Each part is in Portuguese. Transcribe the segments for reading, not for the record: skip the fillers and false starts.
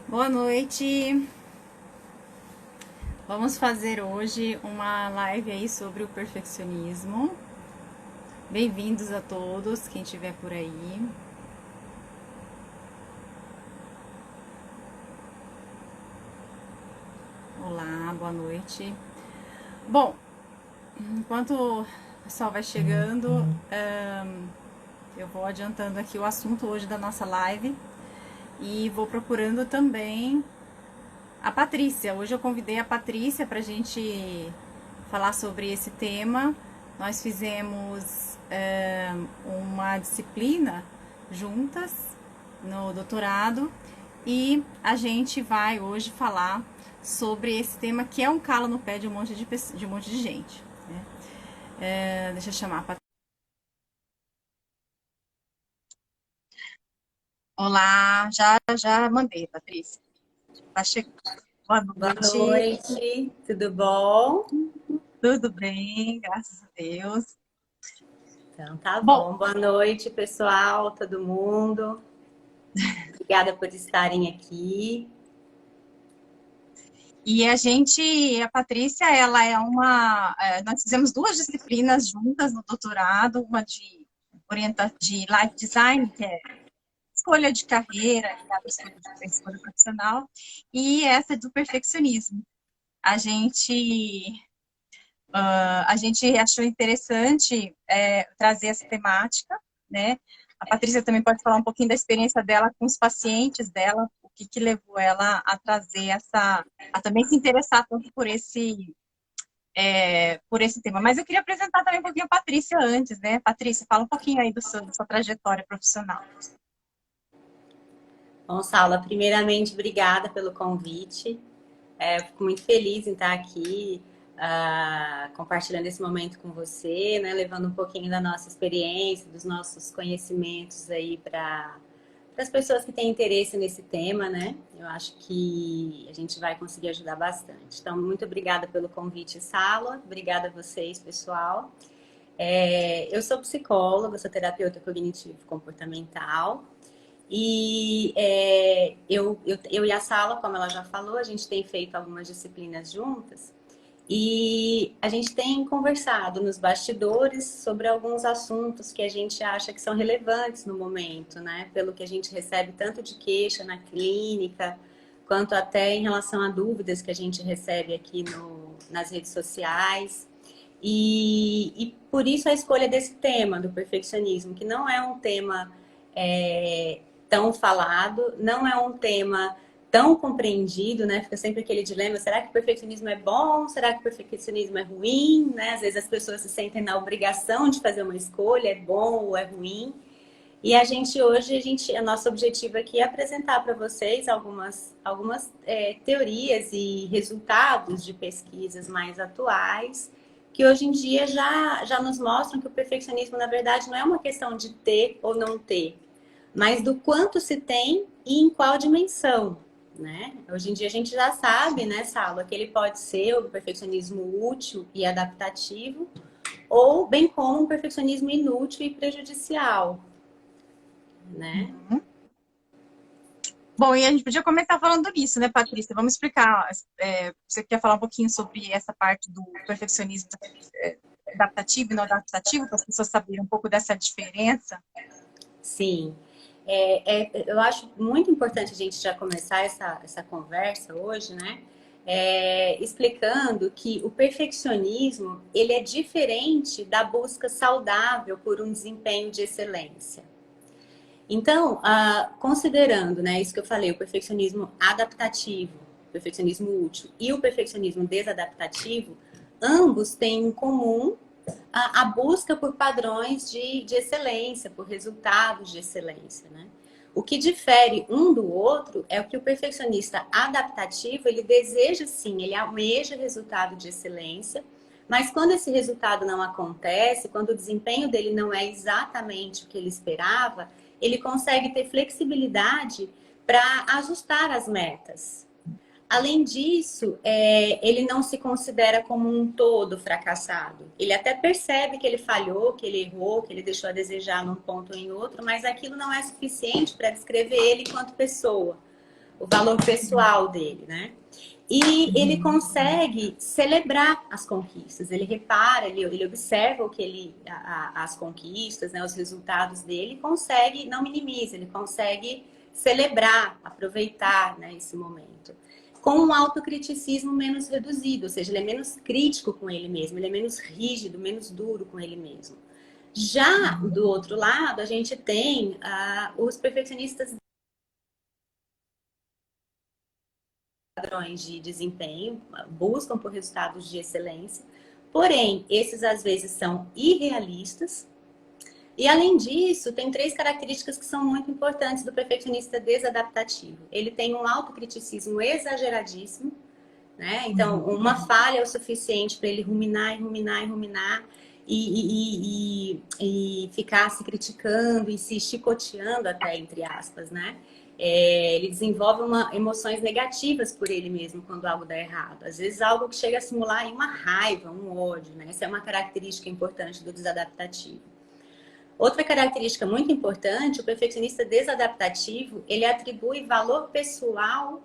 Boa noite. Vamos fazer hoje uma live aí sobre o perfeccionismo. Bem-vindos a todos, quem estiver por aí. Olá, boa noite. Bom, enquanto o pessoal vai chegando, eu vou adiantando aqui o assunto hoje da nossa live e vou procurando também a Patrícia. Hoje eu convidei a Patrícia para a gente falar sobre esse tema. Nós fizemos uma disciplina juntas no doutorado e a gente vai hoje falar sobre esse tema que é um calo no pé de um monte de gente. Né? Deixa eu chamar a Patrícia. Olá, já mandei, Patrícia. Tá chegando. Boa Boa noite. noite, tudo bom? Tudo bem, graças a Deus. Então tá Bom, bom. Boa noite, pessoal, todo mundo. Obrigada por estarem aqui. e a Patrícia, ela é nós fizemos duas disciplinas juntas no doutorado, uma de life design, que é escolha de carreira, escolha profissional, e essa do perfeccionismo. A gente, a gente achou interessante trazer essa temática, né? A Patrícia também pode falar um pouquinho da experiência dela com os pacientes dela, o que levou ela a trazer a também se interessar tanto por esse tema. Mas eu queria apresentar também um pouquinho a Patrícia antes, né? Patrícia, fala um pouquinho aí da sua trajetória profissional. Bom, Saula, primeiramente, obrigada pelo convite. Eu fico muito feliz em estar aqui, compartilhando esse momento com você, né? Levando um pouquinho da nossa experiência, dos nossos conhecimentos aí para as pessoas que têm interesse nesse tema, né? Eu acho que a gente vai conseguir ajudar bastante. Então, muito obrigada pelo convite, Sala. Obrigada a vocês, pessoal. Eu sou psicóloga, sou terapeuta cognitivo-comportamental. E eu e a Sala, como ela já falou, a gente tem feito algumas disciplinas juntas. E a gente tem conversado nos bastidores sobre alguns assuntos que a gente acha que são relevantes no momento, né? Pelo que a gente recebe tanto de queixa na clínica, quanto até em relação a dúvidas que a gente recebe aqui nas redes sociais. E por isso a escolha desse tema do perfeccionismo, que não é um tema tão falado, não é um tema tão compreendido, né? Fica sempre aquele dilema, será que o perfeccionismo é bom? Será que o perfeccionismo é ruim? Né? Às vezes as pessoas se sentem na obrigação de fazer uma escolha, é bom ou é ruim? E a gente hoje, o nosso objetivo aqui é apresentar para vocês algumas teorias e resultados de pesquisas mais atuais, que hoje em dia já nos mostram que o perfeccionismo, na verdade, não é uma questão de ter ou não ter, mas do quanto se tem e em qual dimensão, né? Hoje em dia a gente já sabe, né, Sala, que ele pode ser o perfeccionismo útil e adaptativo, ou bem como um perfeccionismo inútil e prejudicial, né? Uhum. Bom, e a gente podia começar falando nisso, né, Patrícia? Vamos explicar. Você quer falar um pouquinho sobre essa parte do perfeccionismo adaptativo e não adaptativo, para as pessoas saberem um pouco dessa diferença? Sim. Eu acho muito importante a gente já começar essa conversa hoje, né? Explicando que o perfeccionismo ele é diferente da busca saudável por um desempenho de excelência. Então, considerando, né, isso que eu falei, o perfeccionismo adaptativo, o perfeccionismo útil e o perfeccionismo desadaptativo, ambos têm em comum a busca por padrões de excelência, por resultados de excelência, né? O que difere um do outro é o que o perfeccionista adaptativo, ele deseja sim, ele almeja resultado de excelência, mas quando esse resultado não acontece, quando o desempenho dele não é exatamente o que ele esperava, ele consegue ter flexibilidade para ajustar as metas. Além disso, ele não se considera como um todo fracassado. Ele até percebe que ele falhou, que ele errou, que ele deixou a desejar num ponto ou em outro, mas aquilo não é suficiente para descrever ele enquanto pessoa. o valor pessoal dele, né? E ele consegue celebrar as conquistas, ele repara, ele observa o que as conquistas, né, os resultados dele, e consegue, não minimiza, ele consegue celebrar, aproveitar, né, esse momento. Com um autocriticismo menos reduzido, ou seja, ele é menos crítico com ele mesmo, ele é menos rígido, menos duro com ele mesmo. Já do outro lado, a gente tem os perfeccionistas padrões de desempenho, buscam por resultados de excelência, porém, esses às vezes são irrealistas. E além disso, tem 3 características que são muito importantes do perfeccionista desadaptativo. Ele tem um autocriticismo exageradíssimo, né? Então, uma falha é o suficiente para ele ruminar e ruminar e ruminar e ficar se criticando e se chicoteando até, entre aspas, né? Ele desenvolve emoções negativas por ele mesmo quando algo dá errado. Às vezes algo que chega a simular uma raiva, um ódio, né? Essa é uma característica importante do desadaptativo. Outra característica muito importante, o perfeccionista desadaptativo, ele atribui valor pessoal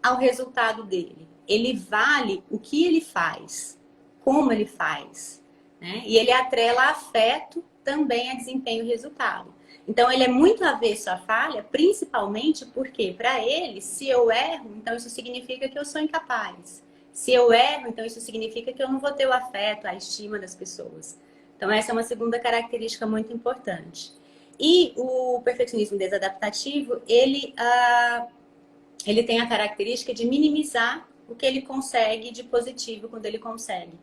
ao resultado dele. Ele vale o que ele faz, como ele faz, né? E ele atrela afeto também a desempenho e resultado. Então, ele é muito avesso à falha, principalmente porque, para ele, se eu erro, então isso significa que eu sou incapaz. Se eu erro, então isso significa que eu não vou ter o afeto, a estima das pessoas. Então, essa é uma segunda característica muito importante. E o perfeccionismo desadaptativo, ele tem a característica de minimizar o que ele consegue de positivo quando ele consegue.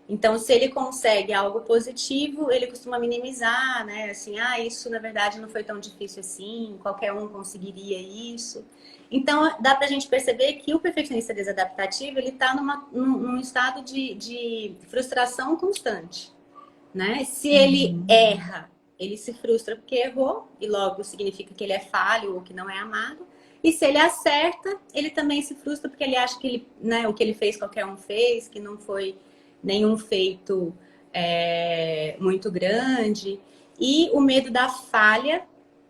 Então, se ele consegue algo positivo, ele costuma minimizar, né? Assim, isso na verdade não foi tão difícil assim, qualquer um conseguiria isso. Então, dá pra gente perceber que o perfeccionista desadaptativo, ele tá num estado de frustração constante, né? Se ele erra, ele se frustra porque errou, e logo significa que ele é falho ou que não é amado. E se ele acerta, ele também se frustra porque ele acha que ele, né, o que ele fez, qualquer um fez, que não foi nenhum feito muito grande. E o medo da falha,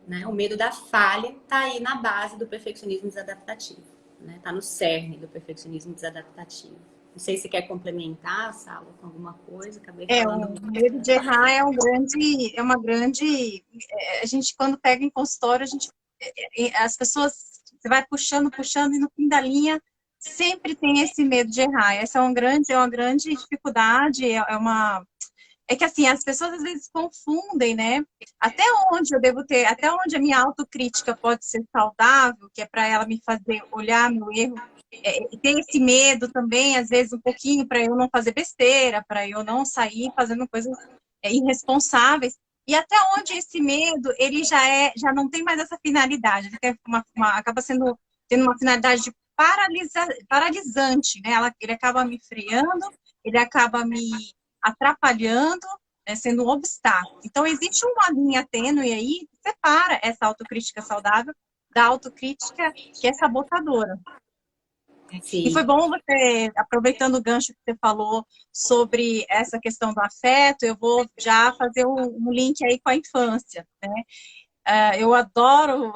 né? O medo da falha está aí na base do perfeccionismo desadaptativo, né? Está no cerne do perfeccionismo desadaptativo. Não sei se quer complementar, Sala, com alguma coisa. Acabei falando O muito. medo de errar é uma grande. A gente, quando pega em consultório, as pessoas, você vai puxando, puxando, e no fim da linha sempre tem esse medo de errar. Essa é uma grande dificuldade, é que assim, as pessoas às vezes confundem, né? Até onde eu devo ter, até onde a minha autocrítica pode ser saudável, que é para ela me fazer olhar meu erro, e ter esse medo também, às vezes, um pouquinho, para eu não fazer besteira, para eu não sair fazendo coisas irresponsáveis. E até onde esse medo, ele já não tem mais essa finalidade, ele tem acaba tendo uma finalidade de paralisante, né? Ele acaba me freando, ele acaba me atrapalhando, né, sendo um obstáculo. Então, existe uma linha tênue aí que separa essa autocrítica saudável da autocrítica que é sabotadora. E foi Sim. bom você, aproveitando o gancho que você falou sobre essa questão do afeto, eu vou já fazer um link aí com a infância, né? Eu adoro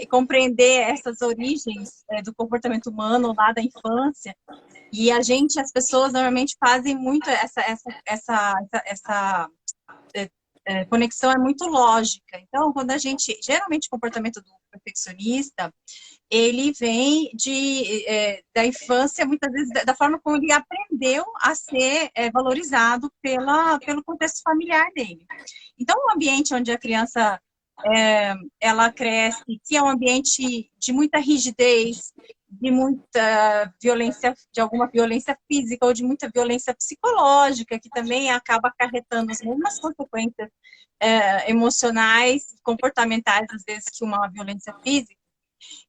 compreender essas origens do comportamento humano lá da infância. E as pessoas normalmente fazem muito essa conexão é muito lógica. Então, geralmente o comportamento do perfeccionista, ele vem da infância, muitas vezes, da forma como ele aprendeu a ser valorizado pelo contexto familiar dele. Então, o ambiente onde a criança ela cresce, que é um ambiente de muita rigidez, de muita violência, de alguma violência física ou de muita violência psicológica, que também acaba acarretando as mesmas consequências emocionais, comportamentais, às vezes, que uma violência física.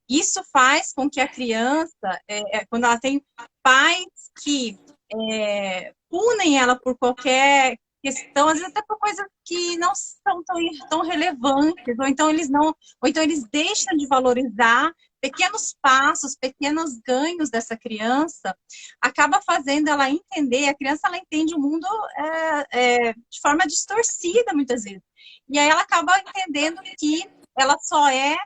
Isso faz com que a criança, quando ela tem pais que punem ela por qualquer questão, às vezes até por coisas que não são tão relevantes, ou então eles deixam de valorizar pequenos passos, pequenos ganhos dessa criança, acaba fazendo ela entender, a criança ela entende o mundo de forma distorcida muitas vezes. E aí ela acaba entendendo que ela só é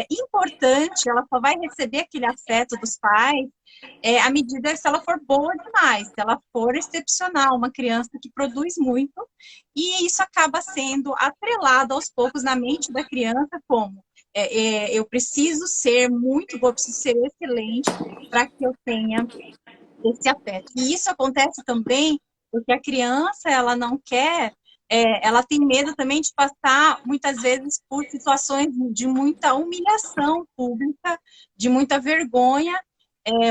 importante, ela só vai receber aquele afeto dos pais à medida se ela for boa demais, se ela for excepcional, uma criança que produz muito, e isso acaba sendo atrelado aos poucos na mente da criança como eu preciso ser muito boa, preciso ser excelente para que eu tenha esse afeto. E isso acontece também porque a criança, ela não quer, ela tem medo também de passar, muitas vezes, por situações de muita humilhação pública, de muita vergonha,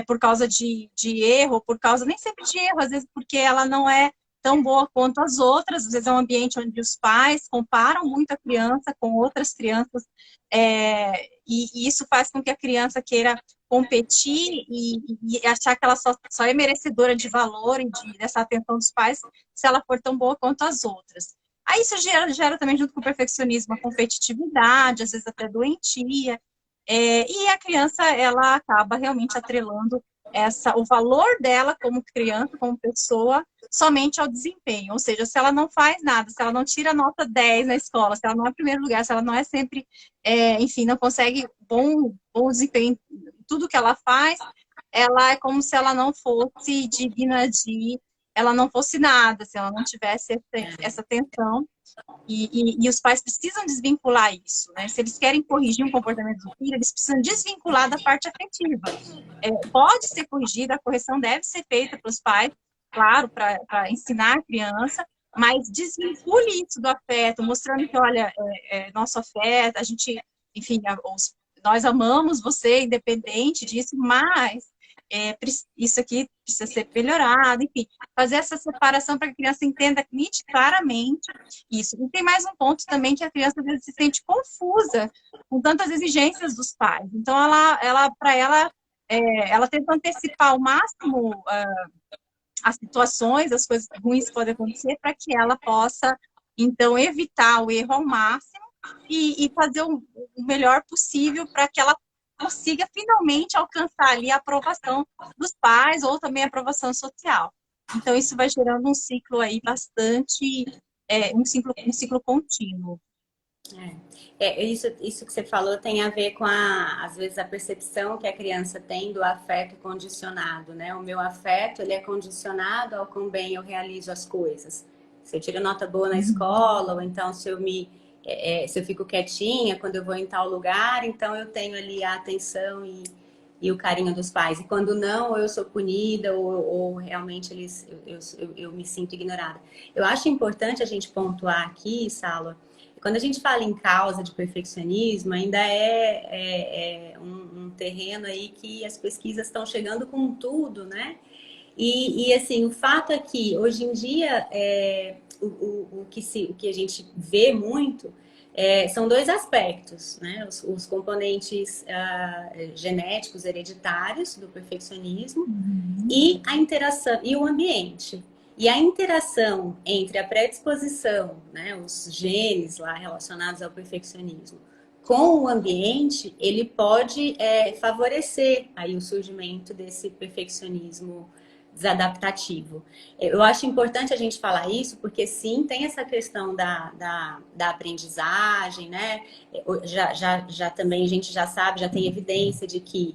por causa de erro, por causa, nem sempre de erro, às vezes porque ela não é tão boa quanto as outras, às vezes é um ambiente onde os pais comparam muito a criança com outras crianças, e isso faz com que a criança queira competir e achar que ela só é merecedora de valor e dessa atenção dos pais se ela for tão boa quanto as outras. Aí isso gera também, junto com o perfeccionismo, a competitividade, às vezes até doentia, e a criança, ela acaba realmente atrelando o valor dela como criança, como pessoa, somente ao desempenho. Ou seja, se ela não faz nada, se ela não tira nota 10 na escola, se ela não é primeiro lugar, se ela não é sempre, enfim, não consegue bom desempenho em tudo que ela faz, ela é como se ela não fosse digna ela não fosse nada, se ela não tivesse essa atenção. E os pais precisam desvincular isso, né? Se eles querem corrigir um comportamento do filho, eles precisam desvincular da parte afetiva. Pode ser corrigida, a correção deve ser feita pelos pais, claro, para ensinar a criança, mas desvincule isso do afeto, mostrando que, olha, nosso afeto, a gente, enfim, nós amamos você, independente disso, mas isso aqui precisa ser melhorado, enfim, fazer essa separação para que a criança entenda claramente isso. E tem mais um ponto também que a criança às vezes se sente confusa com tantas exigências dos pais. Então, ela tenta antecipar ao máximo as situações, as coisas ruins que podem acontecer, para que ela possa, então, evitar o erro ao máximo e fazer o melhor possível para que ela consiga finalmente alcançar ali a aprovação dos pais ou também a aprovação social. Então, isso vai gerando um ciclo aí bastante, um ciclo contínuo. Isso que você falou tem a ver com, às vezes, a percepção que a criança tem do afeto condicionado, né? O meu afeto, ele é condicionado ao quão bem eu realizo as coisas. Se eu tiro nota boa na escola, ou então se eu fico quietinha quando eu vou em tal lugar, então eu tenho ali a atenção e o carinho dos pais. E quando não, ou eu sou punida, ou realmente eu me sinto ignorada. Eu acho importante a gente pontuar aqui, Salo, quando a gente fala em causa de perfeccionismo, ainda é um terreno aí que as pesquisas estão chegando com tudo, né? E assim, o fato é que hoje em dia o que a gente vê muito são dois aspectos, né? Os componentes genéticos hereditários do perfeccionismo e a interação e o ambiente. E a interação entre a predisposição, né, os genes lá relacionados ao perfeccionismo, com o ambiente, ele pode favorecer aí o surgimento desse perfeccionismo desadaptativo. Eu acho importante a gente falar isso, porque sim, tem essa questão da aprendizagem, né? Já também a gente já sabe, já tem evidência de que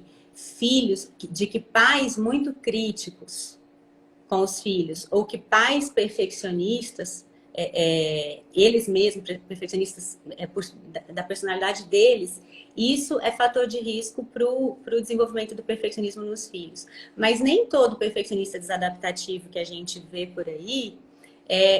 pais muito críticos com os filhos, ou que pais perfeccionistas, eles mesmos, perfeccionistas da personalidade deles, isso é fator de risco para o desenvolvimento do perfeccionismo nos filhos. Mas nem todo perfeccionista desadaptativo que a gente vê por aí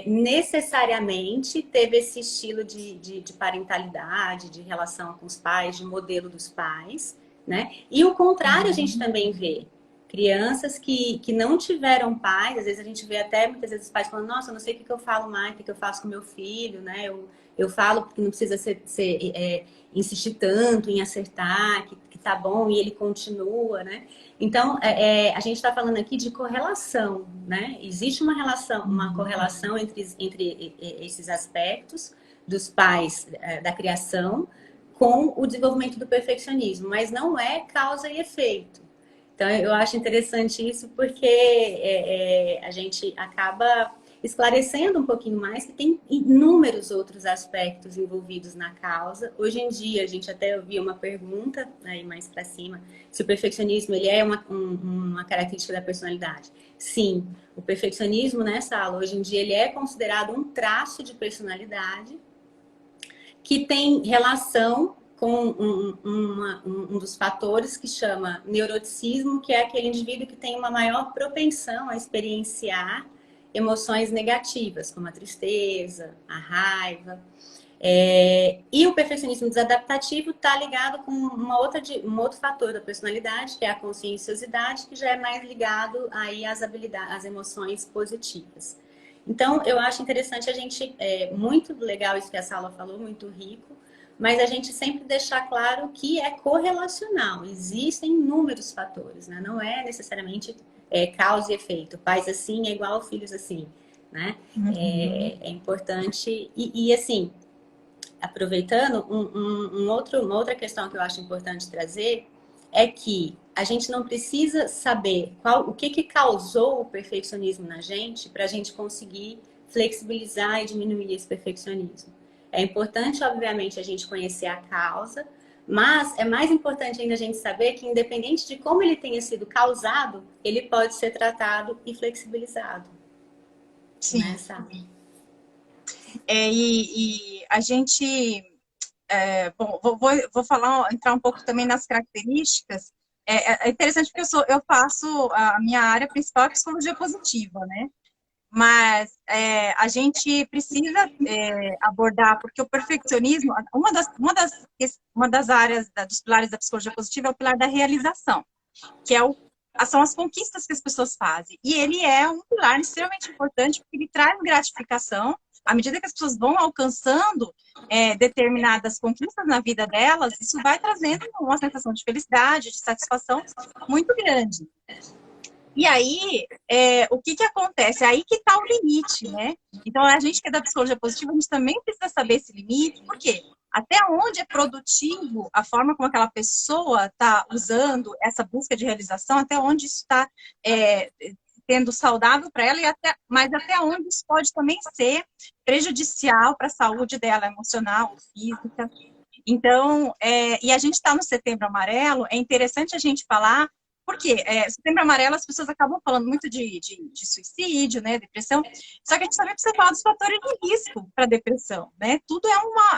necessariamente teve esse estilo de parentalidade, de relação com os pais, de modelo dos pais, né? E o contrário a gente também vê. Crianças que não tiveram pais, às vezes a gente vê até muitas vezes os pais falando, nossa, eu não sei o que eu falo mais, o que eu faço com meu filho, né? Eu falo porque não precisa insistir tanto em acertar, que tá bom, e ele continua, né? Então, a gente está falando aqui de correlação, né? Existe uma correlação entre esses aspectos dos pais, da criação, com o desenvolvimento do perfeccionismo, mas não é causa e efeito. Então, eu acho interessante isso porque a gente acaba esclarecendo um pouquinho mais que tem inúmeros outros aspectos envolvidos na causa. Hoje em dia, a gente até ouviu uma pergunta aí mais para cima, se o perfeccionismo ele é uma característica da personalidade. Sim, o perfeccionismo nessa aula, hoje em dia, ele é considerado um traço de personalidade que tem relação com um dos fatores que chama neuroticismo, que é aquele indivíduo que tem uma maior propensão a experienciar emoções negativas, como a tristeza, a raiva. E o perfeccionismo desadaptativo está ligado com um outro fator da personalidade, que é a conscienciosidade, que já é mais ligado aí às habilidades, às emoções positivas. Então, eu acho interessante a gente, muito legal isso que a Sala falou, muito rico, mas a gente sempre deixar claro que é correlacional, existem inúmeros fatores, né? Não é necessariamente causa e efeito, pais assim é igual filhos assim, né? É importante, e assim, aproveitando, uma outra questão que eu acho importante trazer é que a gente não precisa saber o que causou o perfeccionismo na gente para a gente conseguir flexibilizar e diminuir esse perfeccionismo. É importante, obviamente, a gente conhecer a causa, mas é mais importante ainda a gente saber que, independente de como ele tenha sido causado, ele pode ser tratado e flexibilizado. Sim. Né, sabe? E a gente... bom, vou falar, entrar um pouco também nas características. É interessante porque eu faço, a minha área principal é psicologia positiva, né? Mas a gente precisa abordar, porque o perfeccionismo, uma das áreas, dos pilares da psicologia positiva é o pilar da realização, que são as conquistas que as pessoas fazem. E ele é um pilar extremamente importante, porque ele traz gratificação. À medida que as pessoas vão alcançando determinadas conquistas na vida delas, isso vai trazendo uma sensação de felicidade, de satisfação muito grande. E aí, o que acontece? É aí que está o limite, né? Então, a gente que é da psicologia positiva, a gente também precisa saber esse limite, por quê? Até onde é produtivo a forma como aquela pessoa está usando essa busca de realização, até onde isso está sendo saudável para ela, mas até onde isso pode também ser prejudicial para a saúde dela, emocional, física. Então, e a gente está no Setembro Amarelo, é interessante a gente falar, porque Setembro Amarelo as pessoas acabam falando muito de suicídio, né, depressão, só que a gente também precisa falar dos fatores de risco para depressão, né? Tudo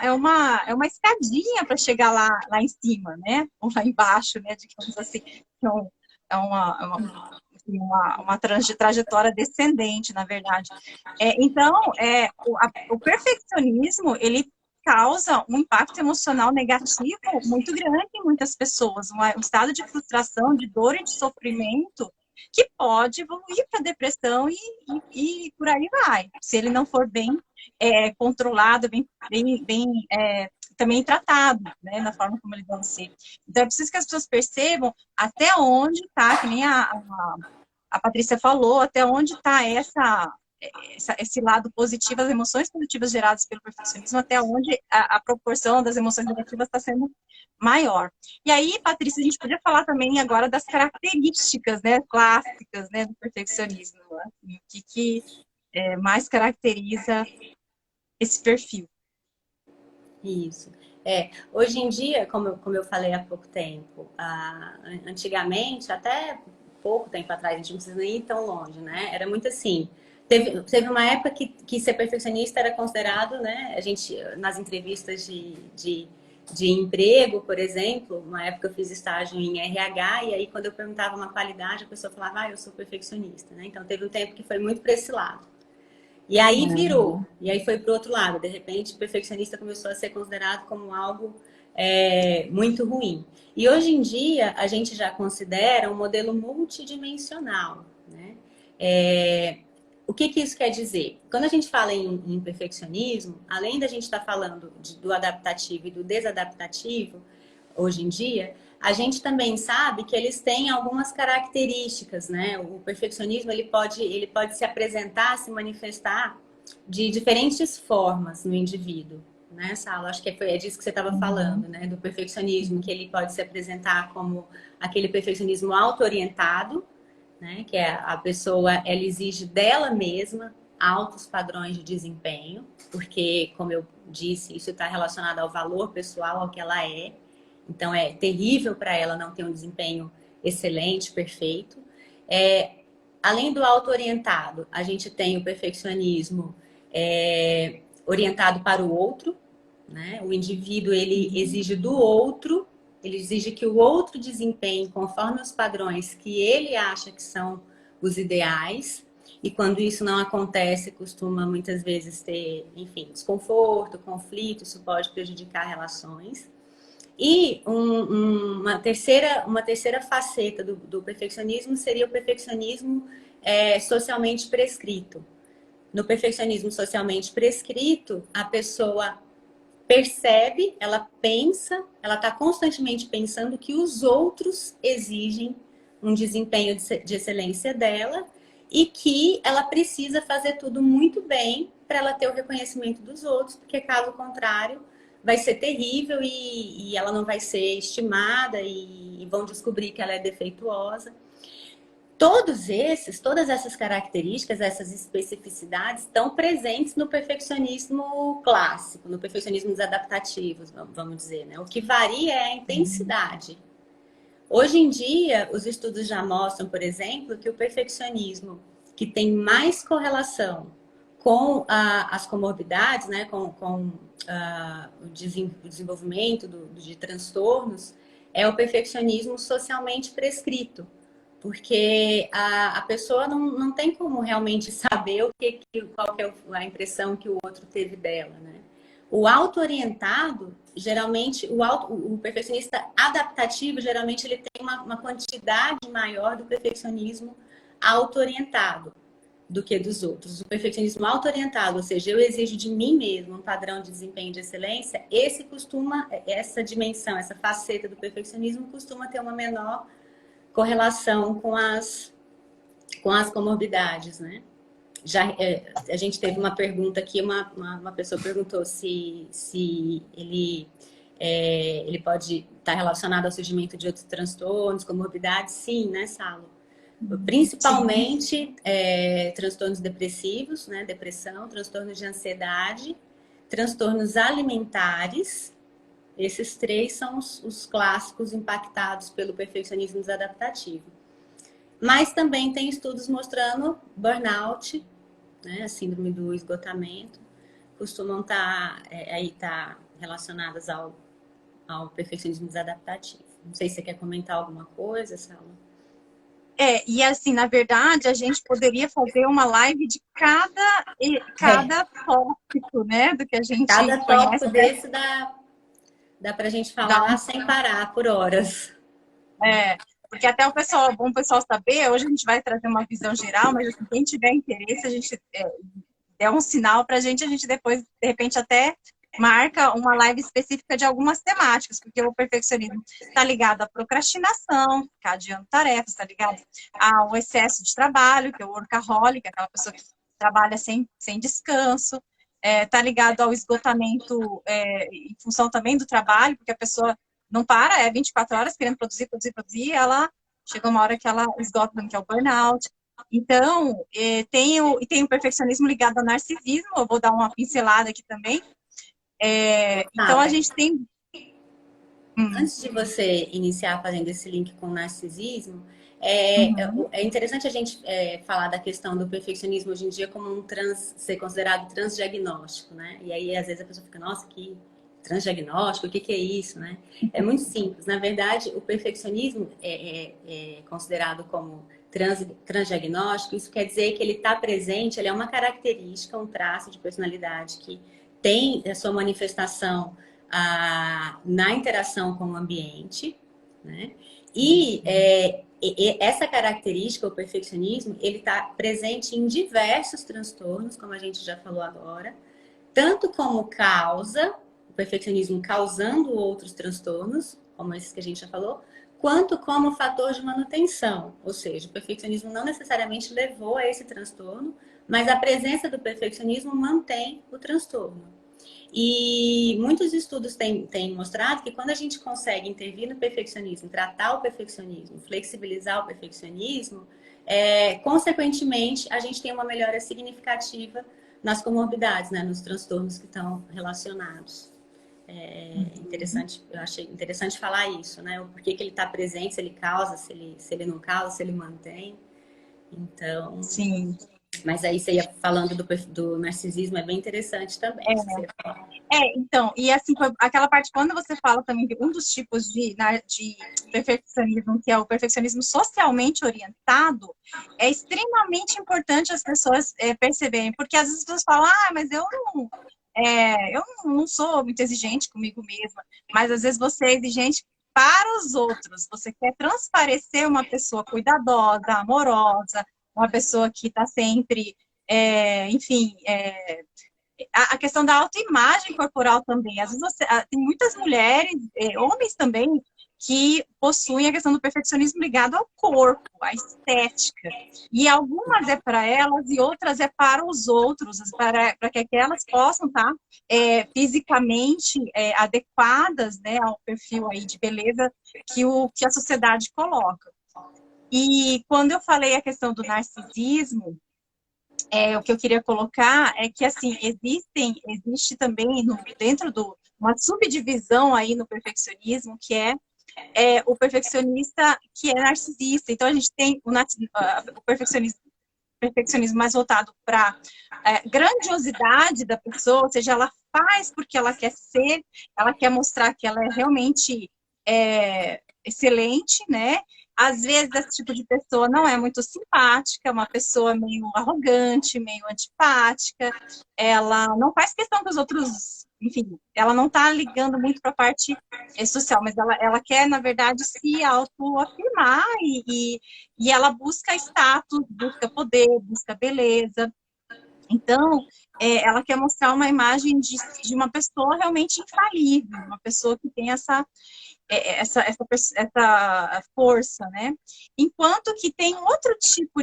é uma escadinha para chegar lá em cima, né? Ou lá embaixo, né? Digamos assim, é uma trajetória descendente, na verdade. Então, o perfeccionismo, ele causa um impacto emocional negativo muito grande em muitas pessoas, um estado de frustração, de dor e de sofrimento que pode evoluir para depressão e por aí vai, se ele não for bem controlado, bem também tratado, né, na forma como ele deve ser. Então, é preciso que as pessoas percebam até onde está, que nem a Patrícia falou, até onde está esse lado positivo, as emoções positivas geradas pelo perfeccionismo, até onde a proporção das emoções negativas está sendo maior. E aí, Patrícia, a gente podia falar também agora das características, né, clássicas, né, do perfeccionismo, assim, o que mais caracteriza esse perfil. Isso. Hoje em dia, como eu falei há pouco tempo, antigamente, até pouco tempo atrás, a gente não precisa nem ir tão longe, né? Era muito assim. Teve uma época que ser perfeccionista era considerado, né? A gente, nas entrevistas de emprego, por exemplo, uma época eu fiz estágio em RH, e aí quando eu perguntava uma qualidade, a pessoa falava, eu sou perfeccionista, né? Então teve um tempo que foi muito para esse lado. E aí virou, e aí foi para o outro lado. De repente, o perfeccionista começou a ser considerado como algo muito ruim. E hoje em dia, a gente já considera um modelo multidimensional, né? O que isso quer dizer? Quando a gente fala em perfeccionismo, além da gente estar falando do adaptativo e do desadaptativo, hoje em dia, a gente também sabe que eles têm algumas características, né? O perfeccionismo ele pode se apresentar, se manifestar de diferentes formas no indivíduo, né, Sala? Acho que é disso que você estava falando, né? Do perfeccionismo, que ele pode se apresentar como aquele perfeccionismo auto-orientado, né? Que a pessoa ela exige dela mesma altos padrões de desempenho, porque, como eu disse, isso está relacionado ao valor pessoal, ao que ela é. Então, é terrível para ela não ter um desempenho excelente, perfeito. Além do auto-orientado, a gente tem o perfeccionismo orientado para o outro, né? O indivíduo, ele exige do outro, ele exige que o outro desempenhe conforme os padrões que ele acha que são os ideais. E quando isso não acontece, costuma muitas vezes ter, enfim, desconforto, conflito, isso pode prejudicar relações. E uma terceira faceta do perfeccionismo seria o perfeccionismo socialmente prescrito. No perfeccionismo socialmente prescrito, a pessoa percebe, ela pensa, ela está constantemente pensando que os outros exigem um desempenho de excelência dela e que ela precisa fazer tudo muito bem para ela ter o reconhecimento dos outros, porque caso contrário vai ser terrível e ela não vai ser estimada e vão descobrir que ela é defeituosa. Todas essas características, essas especificidades estão presentes no perfeccionismo clássico, no perfeccionismo dos adaptativos, vamos dizer, né? O que varia é a intensidade. Hoje em dia, os estudos já mostram, por exemplo, que o perfeccionismo que tem mais correlação com as comorbidades, né? com o desenvolvimento de transtornos, é o perfeccionismo socialmente prescrito. Porque a pessoa não tem como realmente saber qual que é a impressão que o outro teve dela, né? O auto-orientado, geralmente, o perfeccionista adaptativo, geralmente ele tem uma quantidade maior do perfeccionismo auto-orientado do que dos outros. O perfeccionismo auto-orientado, ou seja, eu exijo de mim mesmo um padrão de desempenho de excelência, essa dimensão, essa faceta do perfeccionismo costuma ter uma menor correlação com as comorbidades, né? A gente teve uma pergunta aqui, uma pessoa perguntou se ele pode estar relacionado ao surgimento de outros transtornos, comorbidades. Sim, né, Salo? Principalmente transtornos depressivos, né? Depressão, transtornos de ansiedade, transtornos alimentares. Esses três são os clássicos impactados pelo perfeccionismo desadaptativo. Mas também tem estudos mostrando burnout, né, a síndrome do esgotamento, costumam estar relacionadas ao perfeccionismo desadaptativo. Não sei se você quer comentar alguma coisa, Sala. E assim, na verdade, a gente poderia fazer uma live de cada tópico, né, do que a gente cada conhece. Tópico desse dá pra gente falar sem parar por horas. Porque até bom o pessoal saber, hoje a gente vai trazer uma visão geral, mas assim, quem tiver interesse, a gente der um sinal pra gente, a gente depois, de repente, até marca uma live específica de algumas temáticas, porque o perfeccionismo está ligado à procrastinação, ficar adiando tarefas, está ligado ao excesso de trabalho, que é o workaholic, aquela pessoa que trabalha sem descanso, está ligado ao esgotamento em função também do trabalho, porque a pessoa não para, 24 horas querendo produzir, e ela chega uma hora que ela esgota, que é o burnout. Então, tem o perfeccionismo ligado ao narcisismo, eu vou dar uma pincelada aqui também. Então, a gente tem... Antes de você iniciar fazendo esse link com o narcisismo, é interessante a gente falar da questão do perfeccionismo hoje em dia como ser considerado transdiagnóstico, né? E aí, às vezes, a pessoa fica, nossa, que transdiagnóstico, o que é isso, né? É muito simples. Na verdade, o perfeccionismo é considerado como transdiagnóstico. Isso quer dizer que ele está presente, ele é uma característica, um traço de personalidade que tem a sua manifestação na interação com o ambiente, né? E essa característica, o perfeccionismo, ele está presente em diversos transtornos, como a gente já falou agora, tanto como causa, o perfeccionismo causando outros transtornos, como esses que a gente já falou, quanto como fator de manutenção, ou seja, o perfeccionismo não necessariamente levou a esse transtorno, mas a presença do perfeccionismo mantém o transtorno. E muitos estudos têm mostrado que quando a gente consegue intervir no perfeccionismo, tratar o perfeccionismo, flexibilizar o perfeccionismo, consequentemente, a gente tem uma melhora significativa nas comorbidades, né, nos transtornos que estão relacionados. Interessante, eu achei interessante falar isso, né? O porquê que ele está presente, se ele causa, se ele não causa, se ele mantém. Então, Sim. mas aí você ia falando do narcisismo, é bem interessante também. Então, e assim, aquela parte, quando você fala também de um dos tipos de perfeccionismo, que é o perfeccionismo socialmente orientado, é extremamente importante as pessoas perceberem, porque às vezes as pessoas falam, mas eu não sou muito exigente comigo mesma, mas às vezes você é exigente para os outros, você quer transparecer uma pessoa cuidadosa, amorosa, uma pessoa que está sempre, enfim, a questão da autoimagem corporal também. Às vezes tem muitas mulheres, homens também, que possuem a questão do perfeccionismo ligado ao corpo, à estética. E algumas é para elas e outras é para os outros, para que elas possam estar fisicamente adequadas, né, ao perfil aí de beleza que a sociedade coloca. E quando eu falei a questão do narcisismo, o que eu queria colocar é que, assim, existe também dentro uma subdivisão aí no perfeccionismo, que é o perfeccionista que é narcisista. Então, a gente tem o perfeccionismo mais voltado para grandiosidade da pessoa, ou seja, ela faz porque ela quer ser, ela quer mostrar que ela é realmente excelente, né? Às vezes, esse tipo de pessoa não é muito simpática, é uma pessoa meio arrogante, meio antipática, ela não faz questão que os outros, enfim, ela não está ligando muito para a parte social, mas ela quer, na verdade, se autoafirmar e ela busca status, busca poder, busca beleza. Então, ela quer mostrar uma imagem de uma pessoa realmente infalível, uma pessoa que tem essa força, né? Enquanto que tem outro tipo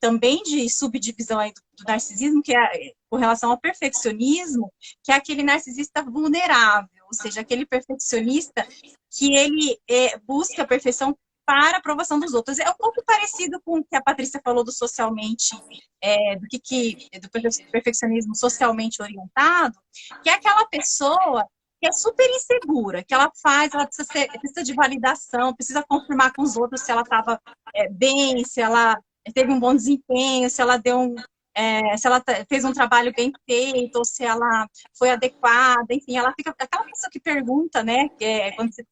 também de subdivisão aí do narcisismo, que é com relação ao perfeccionismo, que é aquele narcisista vulnerável, ou seja, aquele perfeccionista que ele busca a perfeição para a aprovação dos outros. É um pouco parecido com o que a Patrícia falou do socialmente, do perfeccionismo socialmente orientado, que é aquela pessoa que é super insegura, que ela precisa de validação, precisa confirmar com os outros se ela estava bem, se ela teve um bom desempenho, se ela se ela fez um trabalho bem feito, ou se ela foi adequada, enfim, ela fica aquela pessoa que pergunta, né, quando você,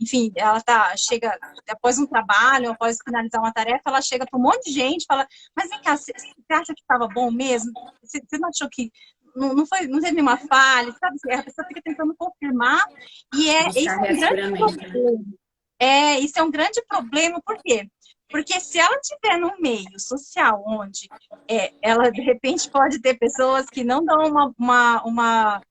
enfim, ela chega após um trabalho, após finalizar uma tarefa, ela chega para um monte de gente, fala, mas vem cá, você acha que estava bom mesmo? Você não achou que não teve nenhuma falha, sabe? A pessoa fica tentando confirmar e Buscar reassuramento. Isso é um grande problema, por quê? Porque se ela estiver num meio social onde ela, de repente, pode ter pessoas que não dão uma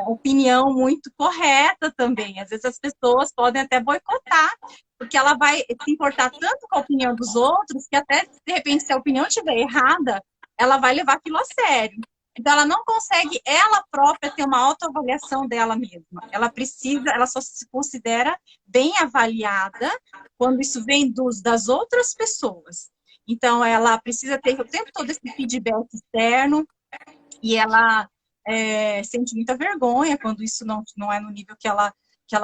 opinião muito correta também. Às vezes as pessoas podem até boicotar, porque ela vai se importar tanto com a opinião dos outros, que até, de repente, se a opinião estiver errada, ela vai levar aquilo a sério. Então, ela não consegue, ela própria, ter uma autoavaliação dela mesma. Ela só se considera bem avaliada quando isso vem das outras pessoas. Então, ela precisa ter o tempo todo esse feedback externo e ela sente muita vergonha quando isso não é no nível que ela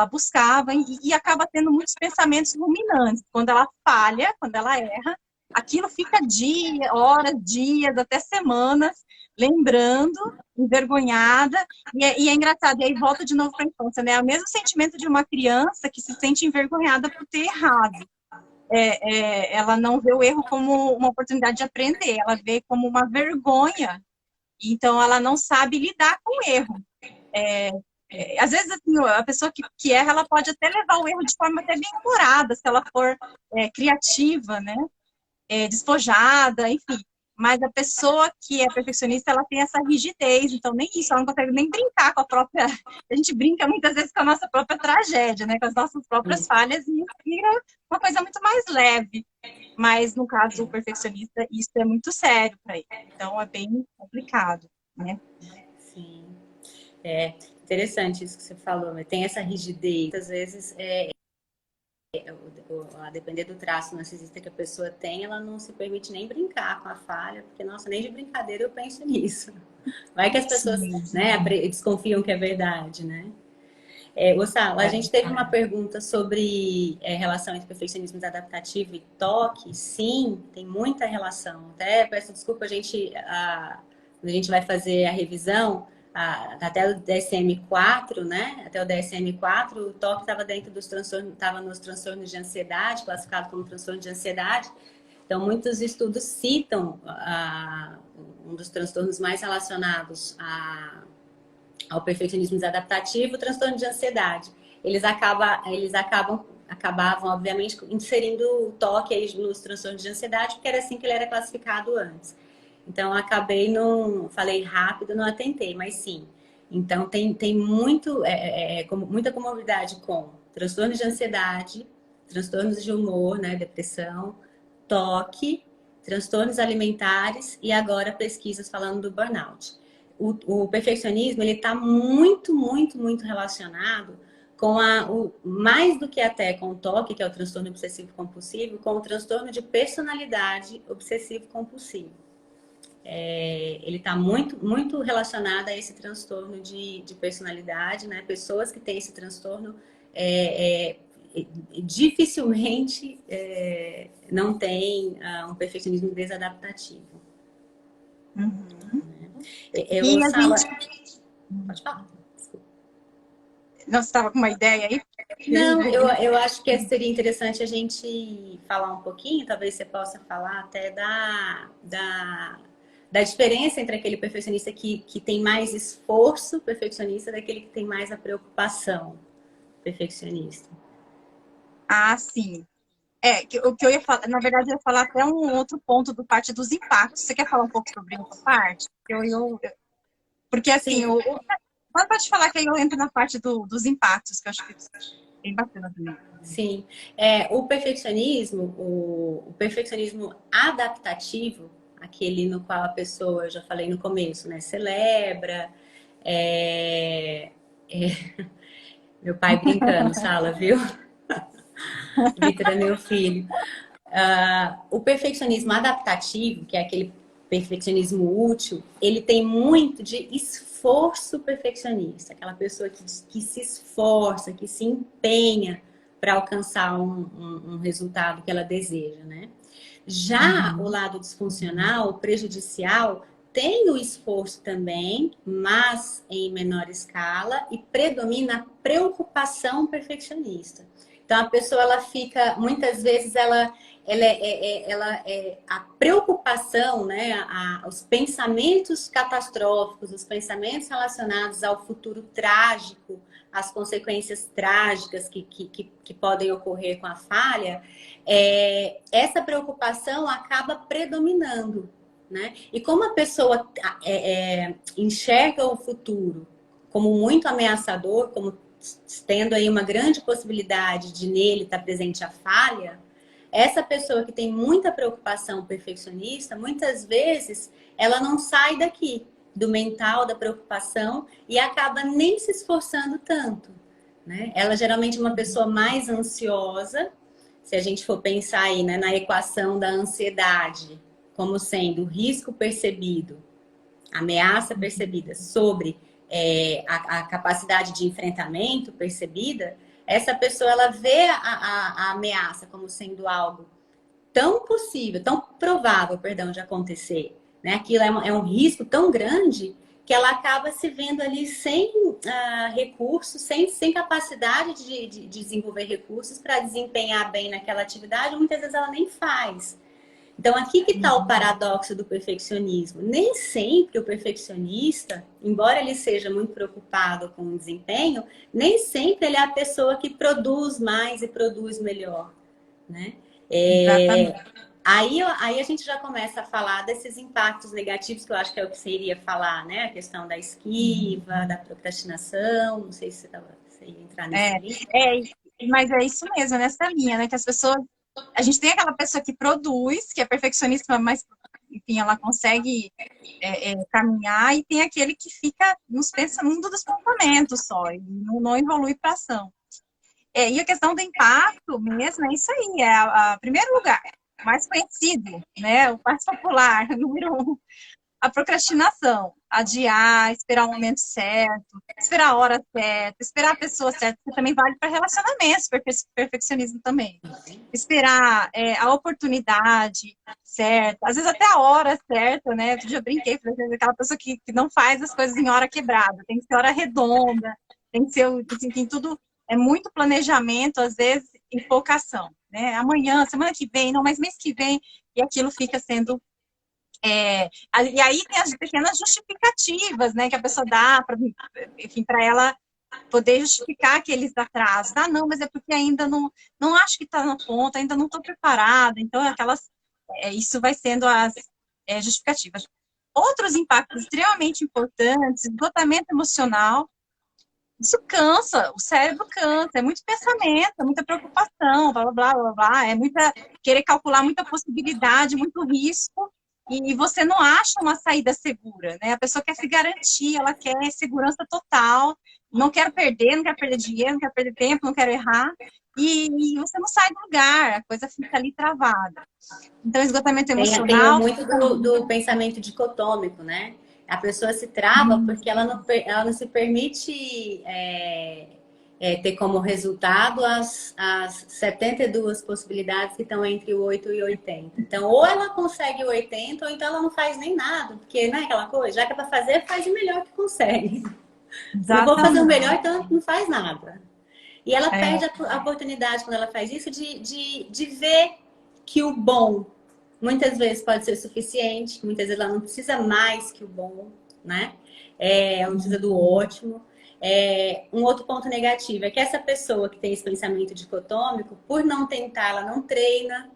buscava e acaba tendo muitos pensamentos ruminantes. Quando ela falha, quando ela erra, aquilo fica dias, horas, dias, até semanas, lembrando, envergonhada, e é engraçado, e aí volta de novo para a infância, né? É o mesmo sentimento de uma criança que se sente envergonhada por ter errado. Ela não vê o erro como uma oportunidade de aprender, ela vê como uma vergonha, então ela não sabe lidar com o erro. Às vezes, assim, a pessoa que erra, ela pode até levar o erro de forma até bem humorada, se ela for criativa, né? Despojada, enfim. Mas a pessoa que é perfeccionista, ela tem essa rigidez, então nem isso, ela não consegue nem brincar com a própria... A gente brinca muitas vezes com a nossa própria tragédia, né? Com as nossas próprias falhas, e vira uma coisa muito mais leve. Mas, no caso do perfeccionista, isso é muito sério para ele. Então, é bem complicado, né? Sim. É interessante isso que você falou, né? Tem essa rigidez. Às vezes, a depender do traço narcisista que a pessoa tem, ela não se permite nem brincar com a falha, porque, nossa, nem de brincadeira eu penso nisso. Vai que as pessoas, Sim. né, desconfiam que é verdade, né? Sal, a É. gente teve uma pergunta sobre relação entre perfeccionismo adaptativo e toque. Sim, tem muita relação. Até peço desculpa, quando a gente vai fazer a revisão, até o DSM-4, né? Até o DSM-4, o toque estava dentro dos transtornos, estava nos transtornos de ansiedade, classificado como transtorno de ansiedade. Então, muitos estudos citam um dos transtornos mais relacionados ao perfeccionismo desadaptativo, o transtorno de ansiedade. Acabavam, obviamente, inserindo o toque aí nos transtornos de ansiedade, porque era assim que ele era classificado antes. Então, acabei, não falei rápido, não atentei, mas sim. Então, tem muita comorbidade com transtornos de ansiedade, transtornos de humor, né, depressão, toque, transtornos alimentares e agora pesquisas falando do burnout. O perfeccionismo, ele está muito, muito, muito relacionado com mais do que até com o toque, que é o transtorno obsessivo compulsivo, com o transtorno de personalidade obsessivo compulsivo. Ele está muito, muito relacionado a esse transtorno de personalidade, né? Pessoas que têm esse transtorno dificilmente não têm um perfeccionismo desadaptativo. Uhum. Eu, Sala, pode falar. Desculpa. Não, você estava com uma ideia aí? Não, eu acho que seria interessante a gente falar um pouquinho, talvez você possa falar até da diferença entre aquele perfeccionista que tem mais esforço perfeccionista daquele que tem mais a preocupação perfeccionista. Ah, sim. O que eu ia falar, na verdade, eu ia falar até um outro ponto do parte dos impactos. Você quer falar um pouco sobre essa parte? Porque, assim, Sim. pode falar que aí eu entro na parte dos impactos, que eu acho que é bem bacana também. Sim. O perfeccionismo adaptativo, aquele no qual a pessoa, eu já falei no começo, né, celebra, meu pai brincando, Sala, viu? Vitor é meu filho. O perfeccionismo adaptativo, que é aquele perfeccionismo útil, ele tem muito de esforço perfeccionista, aquela pessoa que se esforça, que se empenha para alcançar um resultado que ela deseja, né? Já o lado disfuncional, prejudicial, tem o esforço também, mas em menor escala, e predomina a preocupação perfeccionista. Então, a pessoa, ela fica, muitas vezes, a preocupação, né, os pensamentos catastróficos, os pensamentos relacionados ao futuro trágico, as consequências trágicas que podem ocorrer com a falha, essa preocupação acaba predominando, né? E como a pessoa enxerga o futuro como muito ameaçador, como tendo aí uma grande possibilidade de nele estar presente a falha, essa pessoa que tem muita preocupação perfeccionista, muitas vezes ela não sai daqui do mental, da preocupação e acaba nem se esforçando tanto, né? Ela geralmente é uma pessoa mais ansiosa, se a gente for pensar aí, né, na equação da ansiedade, como sendo o risco percebido, ameaça percebida sobre a capacidade de enfrentamento percebida, essa pessoa ela vê a ameaça como sendo algo tão possível, tão provável, perdão, de acontecer, né? Aquilo é um risco tão grande que ela acaba se vendo ali sem recursos, sem capacidade de desenvolver recursos para desempenhar bem naquela atividade, muitas vezes ela nem faz. Então, aqui que está o paradoxo do perfeccionismo. Nem sempre o perfeccionista, embora ele seja muito preocupado com o desempenho, nem sempre ele é a pessoa que produz mais e produz melhor, né? Exatamente. Aí a gente já começa a falar desses impactos negativos, que eu acho que é o que você iria falar, né? A questão da esquiva, da procrastinação, não sei se você ia entrar nesse link. Mas é isso mesmo, nessa linha, né? Que as pessoas. A gente tem aquela pessoa que produz, que é perfeccionista, mas enfim, ela consegue caminhar, e tem aquele que fica no mundo dos pensamentos só, e não evolui para ação. E a questão do impacto mesmo, é isso aí, primeiro lugar, mais conhecido, né, o mais popular, número um, a procrastinação, adiar, esperar o momento certo, esperar a hora certa, esperar a pessoa certa, que também vale para relacionamentos, perfeccionismo também. Esperar a oportunidade certa, às vezes até a hora certa, né? Eu já brinquei, por exemplo, aquela pessoa que não faz as coisas em hora quebrada, tem que ser hora redonda, tem que ser, assim, tem tudo, é muito planejamento, às vezes, e pouca ação, né? Amanhã, semana que vem, não, mas mês que vem, e aquilo fica sendo e aí tem as pequenas justificativas, né, que a pessoa dá para, enfim, para ela poder justificar aqueles atrasos. Ah, não, mas é porque ainda não acho que está na ponta, ainda não estou preparada. Então, isso vai sendo as justificativas. Outros impactos extremamente importantes, esgotamento emocional. Isso cansa, o cérebro cansa, é muito pensamento, é muita preocupação, blá, blá, blá, blá, blá, é querer calcular muita possibilidade, muito risco, e você não acha uma saída segura, né? A pessoa quer se garantir, ela quer segurança total, não quer perder dinheiro, não quer perder tempo, não quer errar, e você não sai do lugar, a coisa fica ali travada. Então, esgotamento Tem emocional... muito do pensamento dicotômico, né? A pessoa se trava porque ela não se permite ter como resultado as 72 possibilidades que estão entre o 8 e o 80. Então, ou ela consegue o 80, ou então ela não faz nem nada. Porque não é aquela coisa, já que é para fazer, faz o melhor que consegue. Se não for fazer o melhor, então não faz nada. E ela perde a oportunidade, quando ela faz isso, de ver que o bom muitas vezes pode ser suficiente, muitas vezes ela não precisa mais que o bom, né? Ela não precisa do ótimo. Um outro ponto negativo é que essa pessoa que tem esse pensamento dicotômico, por não tentar, ela não treina,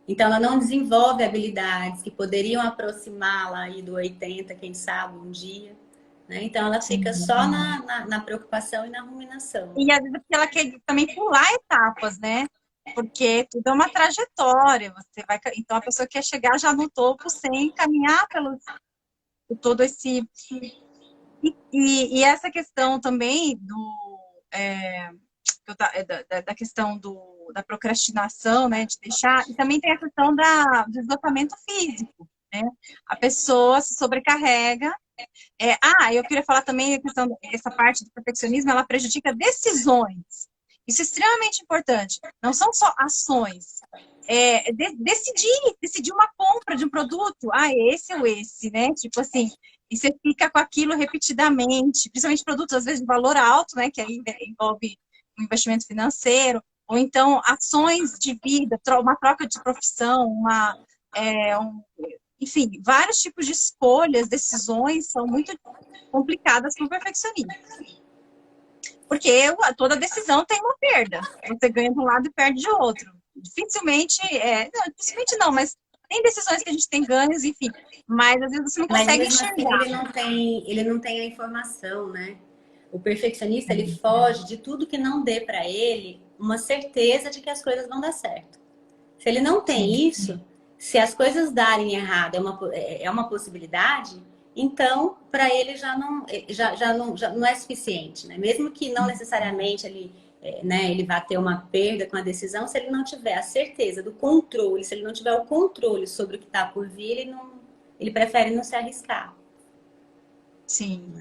então ela não desenvolve habilidades que poderiam aproximá-la aí do 80, quem sabe, um dia. Né? Então ela fica só na preocupação e na ruminação. E às vezes ela quer também pular etapas, né? Porque tudo é uma trajetória. Então a pessoa quer chegar já no topo sem caminhar por todo esse. E essa questão também da questão da procrastinação, né? De deixar. E também tem a questão do esgotamento físico, né? A pessoa se sobrecarrega. Eu queria falar também a questão, essa parte do perfeccionismo, ela prejudica decisões. Isso é extremamente importante. Não são só ações. Decidir uma compra de um produto. Esse ou esse, né? Tipo assim, e você fica com aquilo repetidamente, principalmente produtos, às vezes, de valor alto, né? Que aí envolve um investimento financeiro, ou então ações de vida, uma troca de profissão, enfim, vários tipos de escolhas, decisões são muito complicadas para o perfeccionismo. Porque toda decisão tem uma perda. Você ganha de um lado e perde de outro. Dificilmente não, mas tem decisões que a gente tem ganhos, enfim. Mas às vezes você não consegue enxergar. Assim, ele não tem a informação, né? O perfeccionista, ele foge de tudo que não dê para ele uma certeza de que as coisas vão dar certo. Se ele não tem isso, se as coisas darem errado é uma possibilidade, então para ele já não é suficiente, né? Mesmo que não necessariamente ele vá ter uma perda com a decisão, se ele não tiver a certeza do controle, se ele não tiver o controle sobre o que está por vir, ele prefere não se arriscar. Sim.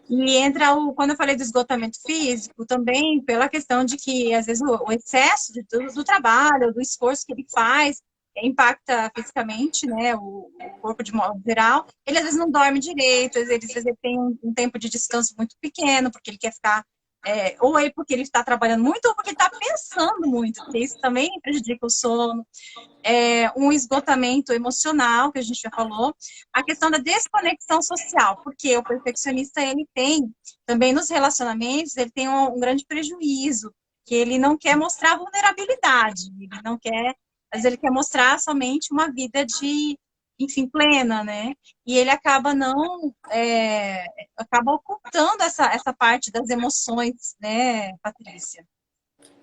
E quando eu falei do esgotamento físico, também pela questão de que, às vezes, o excesso do trabalho, do esforço que ele faz, impacta fisicamente, né, o corpo de modo geral. Ele, às vezes, não dorme direito, às vezes ele tem um tempo de descanso muito pequeno, porque ele quer ficar... ou porque ele está trabalhando muito, ou porque ele está pensando muito, porque isso também prejudica o sono. Um esgotamento emocional, que a gente já falou, a questão da desconexão social, porque o perfeccionista, ele tem, também nos relacionamentos, ele tem um grande prejuízo, que ele não quer mostrar vulnerabilidade, ele não quer, às vezes ele quer mostrar somente uma vida enfim, plena, né? E ele acaba acaba ocultando essa parte das emoções, né, Patrícia?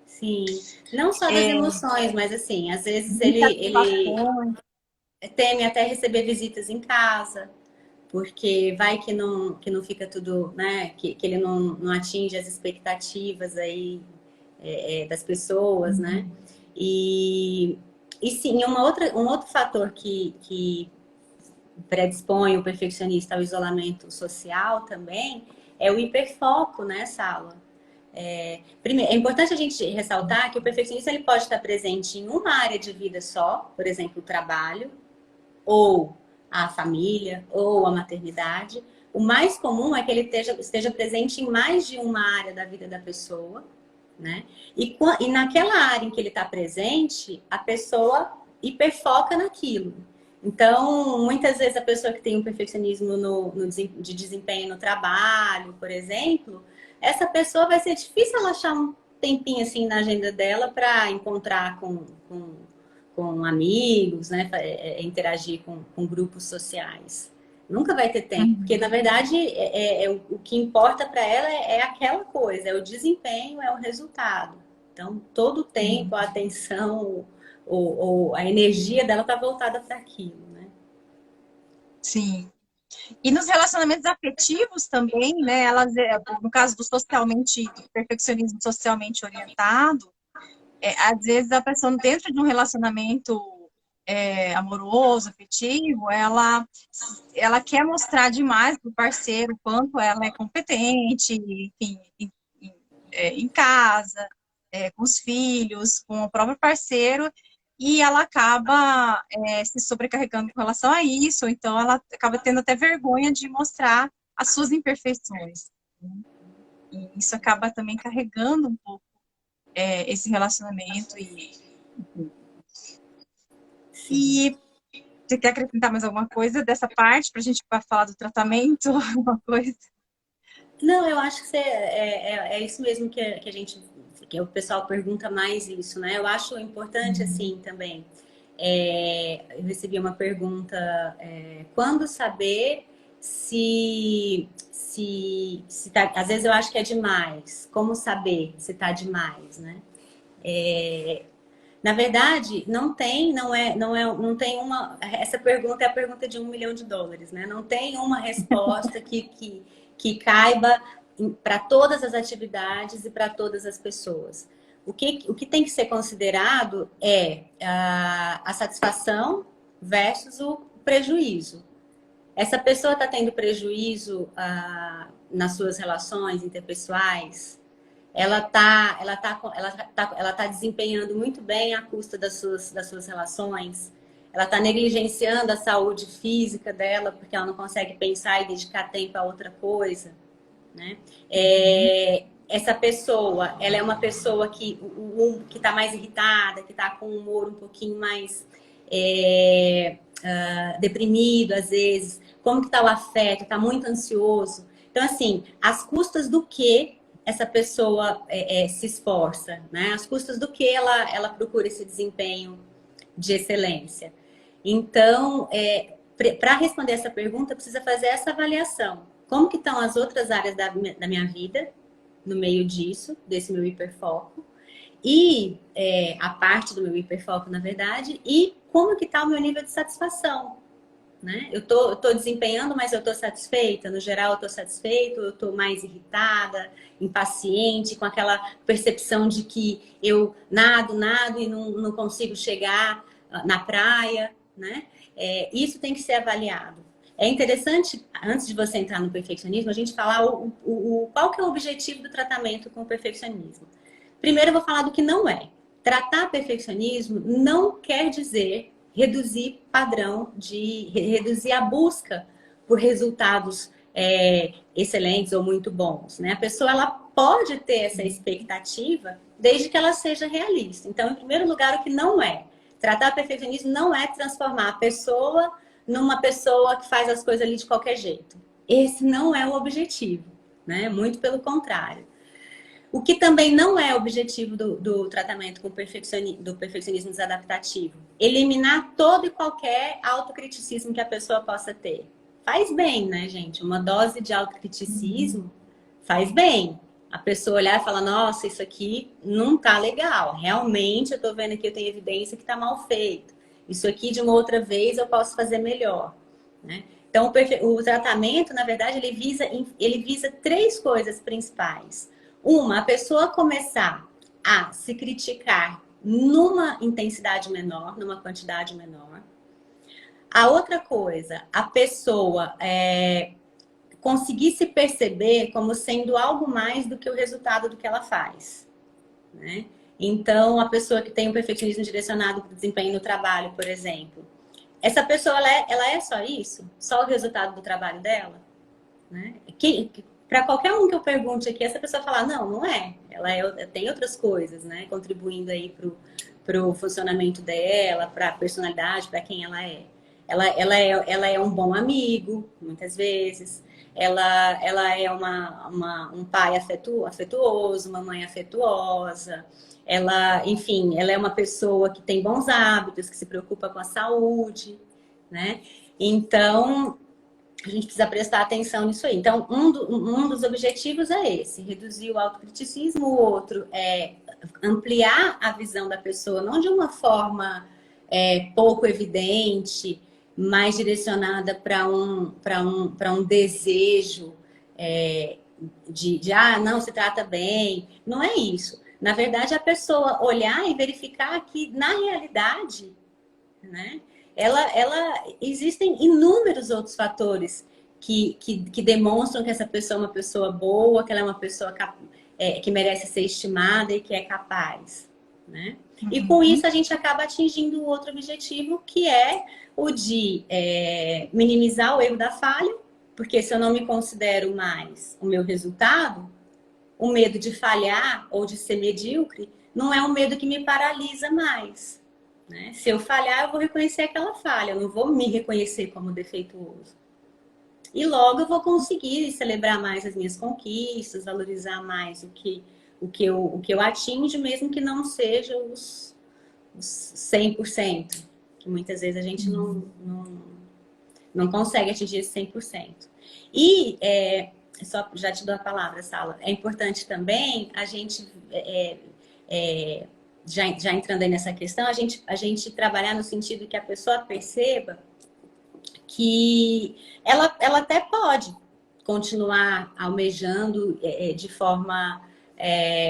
Sim, não só das emoções, mas assim, às vezes ele teme até receber visitas em casa, porque vai que não fica tudo, né? Que ele não atinge as expectativas aí das pessoas, né? E, e sim, um outro fator que predispõe o perfeccionista ao isolamento social também é o hiperfoco, né, Sala? Primeiro, é importante a gente ressaltar que o perfeccionista ele pode estar presente em uma área de vida só, por exemplo, o trabalho, ou a família, ou a maternidade. O mais comum é que ele esteja presente em mais de uma área da vida da pessoa, né? E naquela área em que ele está presente, a pessoa hiperfoca naquilo. Então, muitas vezes a pessoa que tem um perfeccionismo de desempenho no trabalho, por exemplo, essa pessoa vai ser difícil ela achar um tempinho assim na agenda dela para encontrar com amigos, né? Interagir com grupos sociais. Nunca vai ter tempo, porque na verdade o que importa para ela é aquela coisa, é o desempenho, é o resultado. Então, todo o tempo, a atenção, ou a energia dela está voltada para aquilo, né? Sim. E nos relacionamentos afetivos também, né? Elas, no caso do perfeccionismo socialmente orientado, às vezes a pessoa dentro de um relacionamento amoroso, afetivo, ela quer mostrar demais para o parceiro o quanto ela é competente, enfim, em casa, com os filhos, com o próprio parceiro, e ela acaba se sobrecarregando com relação a isso, então ela acaba tendo até vergonha de mostrar as suas imperfeições. Né? E isso acaba também carregando um pouco esse relacionamento. E você quer acrescentar mais alguma coisa dessa parte para a gente falar do tratamento? Alguma coisa? Não, eu acho que é isso mesmo que a gente, que o pessoal pergunta mais isso, né? Eu acho importante assim também. Eu recebi uma pergunta: quando saber se tá, às vezes eu acho que é demais. Como saber se tá demais, né? Na verdade, não tem uma. Essa pergunta é a pergunta de $1 milhão, né? Não tem uma resposta que caiba para todas as atividades e para todas as pessoas. O que tem que ser considerado é a satisfação versus o prejuízo. Essa pessoa está tendo prejuízo nas suas relações interpessoais? Ela tá desempenhando muito bem à custa das suas relações. Ela está negligenciando a saúde física dela porque ela não consegue pensar e dedicar tempo a outra coisa, né? Essa pessoa, ela é uma pessoa que está mais irritada, que está com o humor um pouquinho mais deprimido às vezes. Como que está o afeto? Está muito ansioso. Então, assim, às custas do que essa pessoa se esforça, né? Às custas do que ela procura esse desempenho de excelência. Então, para responder essa pergunta, precisa fazer essa avaliação. Como que estão as outras áreas da minha vida no meio disso, desse meu hiperfoco? E a parte do meu hiperfoco, na verdade, e como que está o meu nível de satisfação? Né? Eu tô desempenhando, mas eu tô satisfeita. No geral, eu tô satisfeita, eu tô mais irritada, impaciente, com aquela percepção de que eu nado e não consigo chegar na praia, né? Isso tem que ser avaliado. É interessante, antes de você entrar no perfeccionismo, a gente falar qual que é o objetivo do tratamento com o perfeccionismo. Primeiro, eu vou falar do que não é. Tratar perfeccionismo não quer dizer reduzir reduzir a busca por resultados excelentes ou muito bons, né? A pessoa ela pode ter essa expectativa desde que ela seja realista. Então, em primeiro lugar, o que não é. Tratar perfeccionismo não é transformar a pessoa numa pessoa que faz as coisas ali de qualquer jeito. Esse não é o objetivo, né? Muito pelo contrário. O que também não é objetivo do tratamento do perfeccionismo desadaptativo. Eliminar todo e qualquer autocriticismo que a pessoa possa ter. Faz bem, né, gente? Uma dose de autocriticismo faz bem. A pessoa olhar e falar, nossa, isso aqui não tá legal. Realmente, eu tô vendo aqui, eu tenho evidência que tá mal feito. Isso aqui de uma outra vez eu posso fazer melhor, né? Então, o tratamento, na verdade, ele visa três coisas principais. Uma, a pessoa começar a se criticar numa intensidade menor, numa quantidade menor. A outra coisa, a pessoa conseguir se perceber como sendo algo mais do que o resultado do que ela faz, né? Então, a pessoa que tem um perfeccionismo direcionado para o desempenho no trabalho, por exemplo, essa pessoa, ela é só isso? Só o resultado do trabalho dela? Né? Para qualquer um que eu pergunte aqui, essa pessoa falar, não, não é. Ela tem outras coisas, né? Contribuindo aí para o funcionamento dela, para a personalidade, para quem ela é. Ela é um bom amigo, muitas vezes. Ela é um pai afetuoso, uma mãe afetuosa. Enfim, ela é uma pessoa que tem bons hábitos, que se preocupa com a saúde, né? Então, a gente precisa prestar atenção nisso aí. Então, um dos objetivos é esse, reduzir o autocriticismo. O outro é ampliar a visão da pessoa, não de uma forma pouco evidente, mais direcionada para um desejo não, se trata bem. Não é isso. Na verdade, a pessoa olhar e verificar que, na realidade, né, existem inúmeros outros fatores que demonstram que essa pessoa é uma pessoa boa, que ela é uma pessoa que merece ser estimada e que é capaz, né? E com isso a gente acaba atingindo o outro objetivo, que é o de minimizar o erro da falha, porque se eu não me considero mais o meu resultado, o medo de falhar ou de ser medíocre não é um medo que me paralisa mais. Né? Se eu falhar, eu vou reconhecer aquela falha, eu não vou me reconhecer como defeituoso. E logo eu vou conseguir celebrar mais as minhas conquistas, valorizar mais o que eu atinjo, mesmo que não seja os 100%, que muitas vezes a gente não consegue atingir esse 100%. E, só já te dou a palavra, Sala, é importante também a gente... Já entrando aí nessa questão, a gente trabalhar no sentido que a pessoa perceba que ela até pode continuar almejando de forma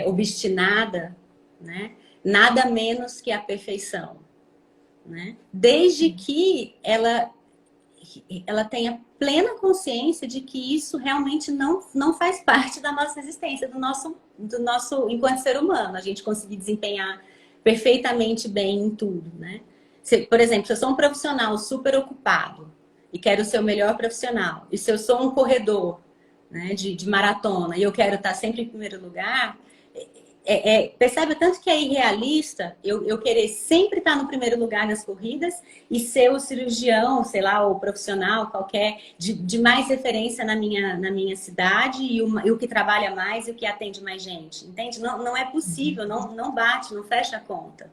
obstinada, né? Nada menos que a perfeição, né? Desde que ela tenha plena consciência de que isso realmente não faz parte da nossa existência, do nosso enquanto ser humano, a gente conseguir desempenhar perfeitamente bem em tudo, né? Por exemplo, se eu sou um profissional super ocupado e quero ser o melhor profissional, e se eu sou um corredor, né, de maratona e eu quero estar sempre em primeiro lugar, percebe tanto que é irrealista eu querer sempre estar no primeiro lugar nas corridas e ser o cirurgião, sei lá, o profissional qualquer de mais referência na minha cidade e o que trabalha mais e o que atende mais gente, entende? Não é possível, não bate, não fecha a conta.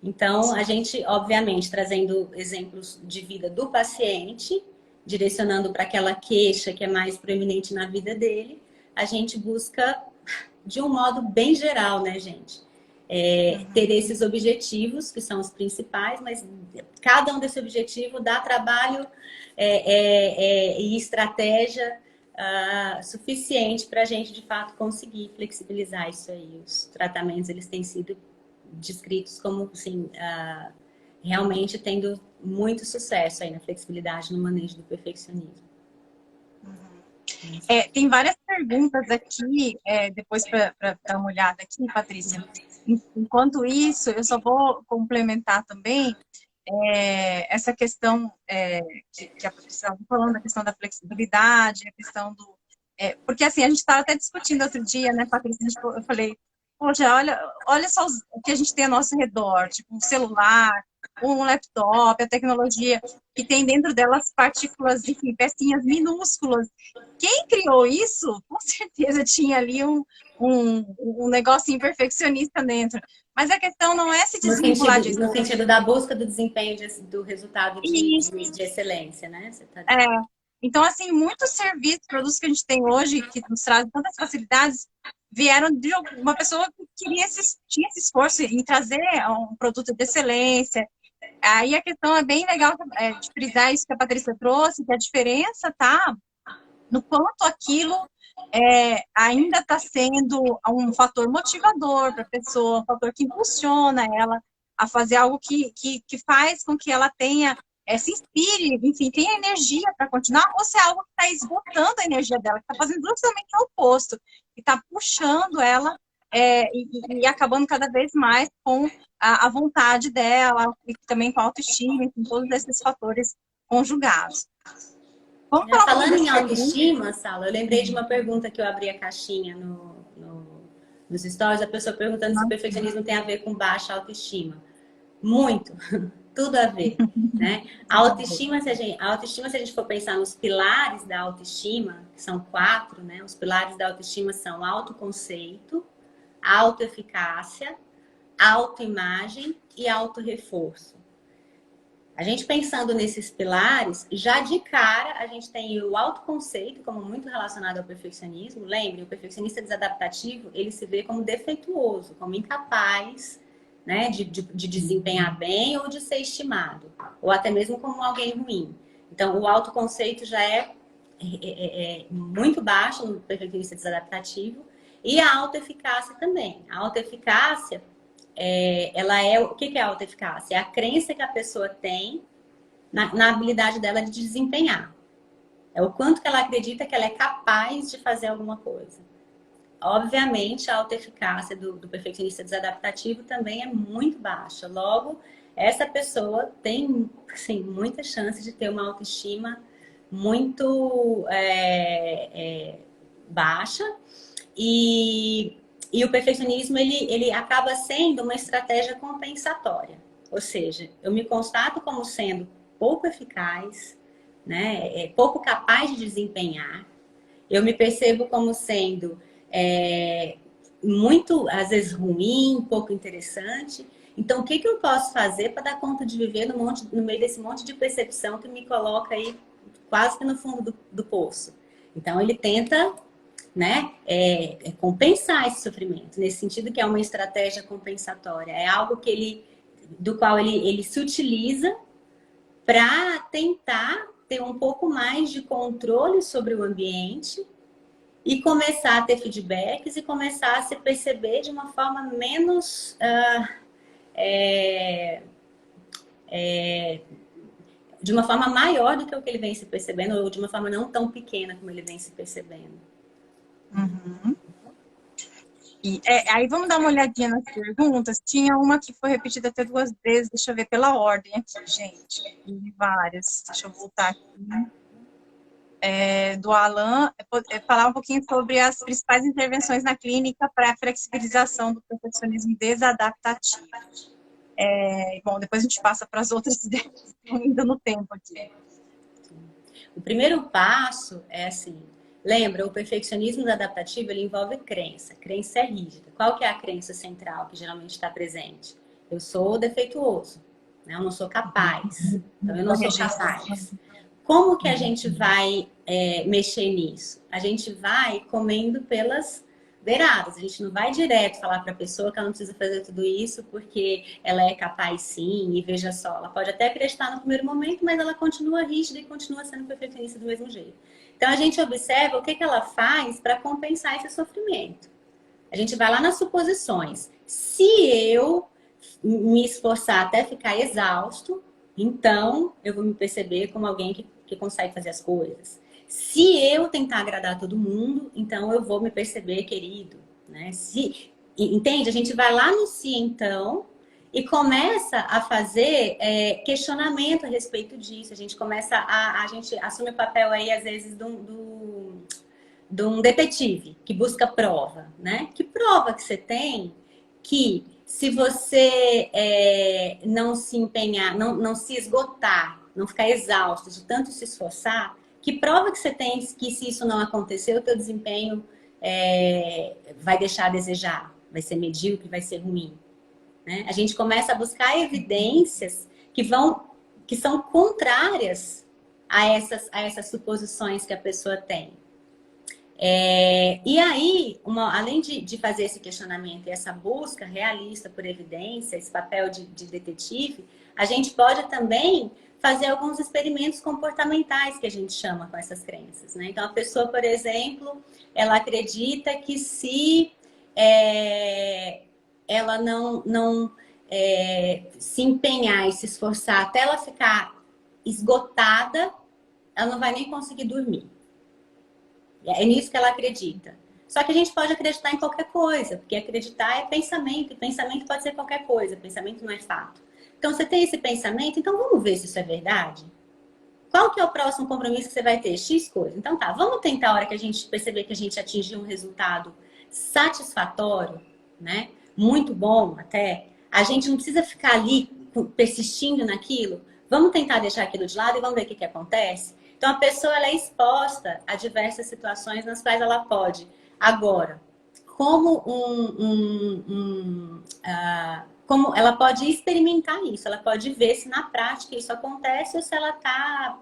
Então, a gente, obviamente, trazendo exemplos de vida do paciente, direcionando para aquela queixa que é mais proeminente na vida dele, a gente busca de um modo bem geral, né, gente? Ter esses objetivos, que são os principais, mas cada um desse objetivo dá trabalho e estratégia suficiente para a gente, de fato, conseguir flexibilizar isso aí. Os tratamentos, eles têm sido descritos como, assim, realmente tendo muito sucesso aí na flexibilidade no manejo do perfeccionismo. Tem várias perguntas aqui, depois para dar uma olhada aqui, Patrícia. Enquanto isso, eu só vou complementar também essa questão que a Patrícia estava falando, a questão da flexibilidade, a questão do... porque assim, a gente estava até discutindo outro dia, né, Patrícia? Eu falei, poxa, olha só o que a gente tem ao nosso redor, tipo um celular, um laptop, a tecnologia, que tem dentro delas partículas, enfim, pecinhas minúsculas. Quem criou isso, com certeza tinha ali um negocinho perfeccionista dentro. Mas a questão não é se desvincular disso. No sentido da busca do desempenho, do resultado de excelência, né? Você tá... Então, assim, muitos serviços, produtos que a gente tem hoje, que nos trazem tantas facilidades, vieram de uma pessoa que tinha esse esforço em trazer um produto de excelência, aí a questão é bem legal de frisar isso que a Patrícia trouxe, que a diferença tá no quanto aquilo ainda está sendo um fator motivador para a pessoa, um fator que impulsiona ela a fazer algo que faz com que ela tenha, se inspire, enfim, tenha energia para continuar, ou se é algo que está esgotando a energia dela, que está fazendo justamente o oposto, que está puxando ela e acabando cada vez mais com a vontade dela, e também com a autoestima, com todos esses fatores conjugados. Vamos falar um pouquinho Falando em desse pergunta. autoestima, Sala, eu lembrei de uma pergunta que eu abri a caixinha nos stories, a pessoa perguntando se o perfeccionismo tem a ver com baixa autoestima. Muito, tudo a ver, né? A autoestima, se a gente for pensar nos pilares da autoestima, que são 4, né? Os pilares da autoestima são autoconceito, autoeficácia, autoimagem e autorreforço. A gente pensando nesses pilares, já de cara a gente tem o autoconceito como muito relacionado ao perfeccionismo. Lembre, o perfeccionista desadaptativo, ele se vê como defeituoso, como incapaz, né, de desempenhar bem ou de ser estimado, ou até mesmo como alguém ruim. Então, o autoconceito já é muito baixo no perfeccionista desadaptativo, e a autoeficácia também. A autoeficácia ela é o que é a autoeficácia? É a crença que a pessoa tem na habilidade dela de desempenhar. É o quanto que ela acredita que ela é capaz de fazer alguma coisa. Obviamente, a autoeficácia do perfeccionista desadaptativo também é muito baixa. Logo, essa pessoa tem, assim, muita chance de ter uma autoestima muito baixa. E o perfeccionismo, ele acaba sendo uma estratégia compensatória. Ou seja, eu me constato como sendo pouco eficaz, né? Pouco capaz de desempenhar. Eu me percebo como sendo muito, às vezes, ruim, pouco interessante. Então, o que eu posso fazer para dar conta de viver no meio desse monte de percepção que me coloca aí quase que no fundo do poço? Então, ele tenta, né, compensar esse sofrimento, nesse sentido que é uma estratégia compensatória, é algo do qual ele se utiliza para tentar ter um pouco mais de controle sobre o ambiente e começar a ter feedbacks e começar a se perceber de uma forma menos de uma forma maior do que o que ele vem se percebendo, ou de uma forma não tão pequena como ele vem se percebendo. Uhum. Aí vamos dar uma olhadinha nas perguntas. Tinha uma que foi repetida até 2 vezes. Deixa eu ver pela ordem aqui, gente. E várias. Deixa eu voltar aqui. Do Alan, falar um pouquinho sobre as principais intervenções na clínica para a flexibilização do perfeccionismo desadaptativo. Bom, depois a gente passa para as outras ideias, ainda no tempo aqui. O primeiro passo é assim, lembra, o perfeccionismo adaptativo, ele envolve crença. Crença é rígida. Qual que é a crença central que geralmente está presente? Eu sou defeituoso, né? Eu não sou capaz. Então, eu não sou capaz. Como que a gente vai mexer nisso? A gente vai comendo pelas beiradas. A gente não vai direto falar para a pessoa que ela não precisa fazer tudo isso porque ela é capaz sim, e veja só, ela pode até acreditar no primeiro momento, mas ela continua rígida e continua sendo perfeccionista do mesmo jeito. Então a gente observa o que ela faz para compensar esse sofrimento. A gente vai lá nas suposições. Se eu me esforçar até ficar exausto, então eu vou me perceber como alguém que consegue fazer as coisas. Se eu tentar agradar todo mundo, então eu vou me perceber querido, né? Entende? A gente vai lá no si, então, e começa a fazer questionamento a respeito disso. A gente começa a gente assume o papel aí, às vezes, de um detetive que busca prova, né? Que prova que você tem que se você não se empenhar, não se esgotar, não ficar exausto de tanto se esforçar, que prova que você tem que se isso não acontecer, o teu desempenho vai deixar a desejar, vai ser medíocre, vai ser ruim. Né? A gente começa a buscar evidências que são contrárias a essas suposições que a pessoa tem. E aí, além de fazer esse questionamento e essa busca realista por evidência, esse papel de detetive, a gente pode também fazer alguns experimentos comportamentais que a gente chama com essas crenças, né? Então, a pessoa, por exemplo, ela acredita que se ela não se empenhar e se esforçar até ela ficar esgotada, ela não vai nem conseguir dormir. É nisso que ela acredita. Só que a gente pode acreditar em qualquer coisa, porque acreditar é pensamento, e pensamento pode ser qualquer coisa, pensamento não é fato. Então, você tem esse pensamento, então vamos ver se isso é verdade? Qual que é o próximo compromisso que você vai ter? X coisa. Então tá, vamos tentar a hora que a gente perceber que a gente atingiu um resultado satisfatório, né? Muito bom até. A gente não precisa ficar ali persistindo naquilo. Vamos tentar deixar aquilo de lado e vamos ver o que acontece? Então a pessoa ela é exposta a diversas situações nas quais ela pode, agora, como ela pode experimentar isso, ela pode ver se na prática isso acontece ou se ela está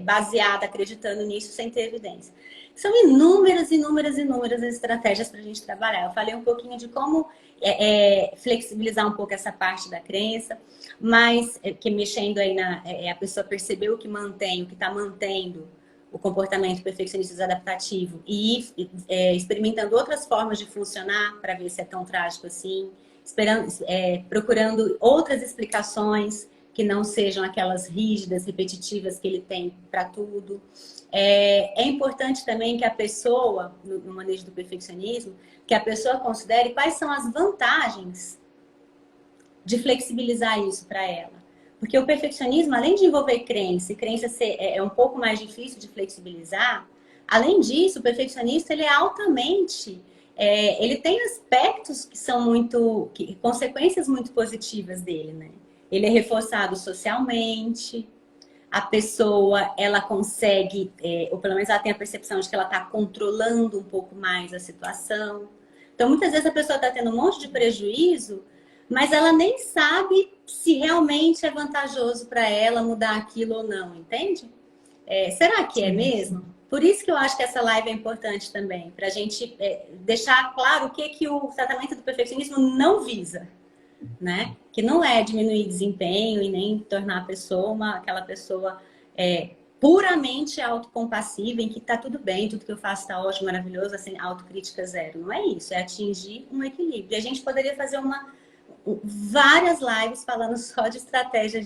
baseada, acreditando nisso sem ter evidência. São inúmeras estratégias para a gente trabalhar. Eu falei um pouquinho de como flexibilizar um pouco essa parte da crença, mas que mexendo aí a pessoa percebeu o que mantém, o que está mantendo o comportamento perfeccionista adaptativo e experimentando outras formas de funcionar para ver se é tão trágico assim, procurando outras explicações que não sejam aquelas rígidas, repetitivas que ele tem para tudo. É importante também que a pessoa, no manejo do perfeccionismo, que a pessoa considere quais são as vantagens de flexibilizar isso para ela. Porque o perfeccionismo, além de envolver crença, e crença é um pouco mais difícil de flexibilizar, além disso, o perfeccionista ele é altamente... ele tem aspectos que são consequências muito positivas dele, né? Ele é reforçado socialmente, a pessoa, ela consegue, ou pelo menos ela tem a percepção de que ela está controlando um pouco mais a situação. Então, muitas vezes a pessoa está tendo um monte de prejuízo, mas ela nem sabe se realmente é vantajoso para ela mudar aquilo ou não, entende? Será que é mesmo? Por isso que eu acho que essa live é importante também, para a gente deixar claro o que o tratamento do perfeccionismo não visa, né? Que não é diminuir desempenho e nem tornar a pessoa aquela pessoa puramente autocompassiva, em que tá tudo bem, tudo que eu faço tá ótimo, maravilhoso, assim, autocrítica zero. Não é isso, é atingir um equilíbrio. E a gente poderia fazer várias lives falando só de estratégia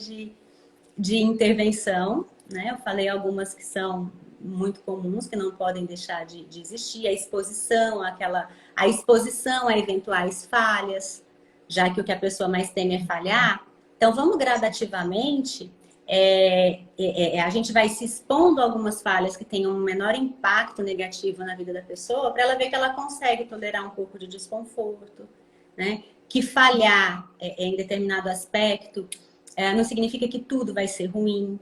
de intervenção, né? Eu falei algumas que são muito comuns, que não podem deixar de existir, a exposição a eventuais falhas, já que o que a pessoa mais teme é falhar. Então, vamos gradativamente, a gente vai se expondo a algumas falhas que tenham um menor impacto negativo na vida da pessoa, para ela ver que ela consegue tolerar um pouco de desconforto, né? Que falhar em determinado aspecto não significa que tudo vai ser ruim.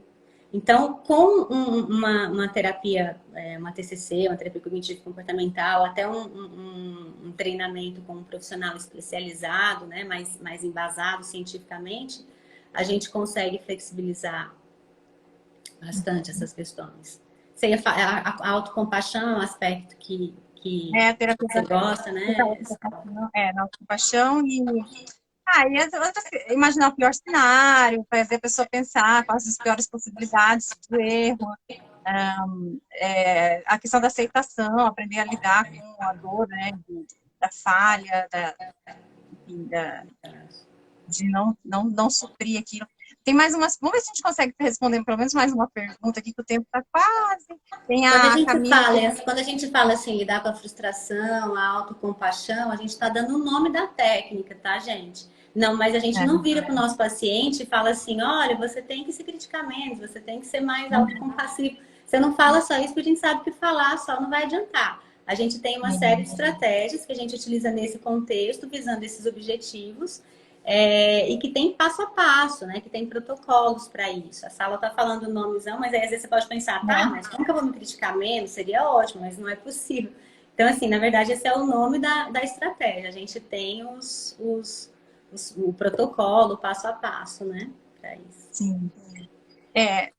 Então, com uma terapia, uma TCC, uma terapia cognitivo-comportamental, até um treinamento com um profissional especializado, né, mais embasado cientificamente, a gente consegue flexibilizar bastante essas questões. A autocompaixão é um aspecto que a terapia você gosta, né? Na autocompaixão e imaginar o pior cenário, fazer a pessoa pensar quais as piores possibilidades do erro. A questão da aceitação, aprender a lidar com a dor, né, da falha, de não suprir aquilo. Tem mais umas... Vamos ver se a gente consegue responder pelo menos mais uma pergunta aqui, que o tempo está quase. Tem Quando a gente fala assim, lidar com a frustração, a autocompaixão, a gente está dando o nome da técnica, tá, gente? Não, mas a gente não vira para o nosso paciente e fala assim, olha, você tem que se criticar menos, você tem que ser mais autocompassivo. Você não fala só isso, porque a gente sabe que falar só não vai adiantar. A gente tem uma série de estratégias que a gente utiliza nesse contexto, visando esses objetivos, e que tem passo a passo, né? Que tem protocolos para isso. A Sala está falando o nomezão, mas aí às vezes você pode pensar, tá, mas como que eu vou me criticar menos? Seria ótimo, mas não é possível. Então, assim, na verdade, esse é o nome da estratégia. A gente tem o protocolo, passo a passo, né? Para isso. Sim.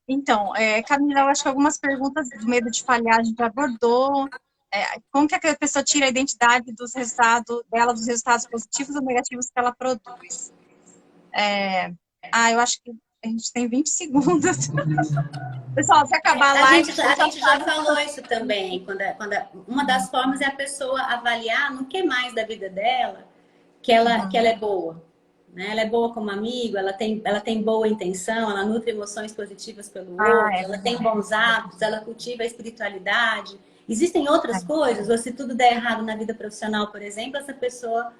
Então, Camila, eu acho que algumas perguntas do medo de falhar a gente abordou. como que a pessoa tira a identidade dos resultados dela, dos resultados positivos ou negativos que ela produz. Eu acho que a gente tem 20 segundos. Pessoal, se acabar a live... A gente já falou isso também. Uma das formas é a pessoa avaliar no que mais da vida dela que ela é boa. Né? Ela é boa como amigo, ela tem boa intenção, ela nutre emoções positivas pelo outro, ela tem bons hábitos, ela cultiva a espiritualidade. Existem outras coisas, ou se tudo der errado na vida profissional, por exemplo, essa pessoa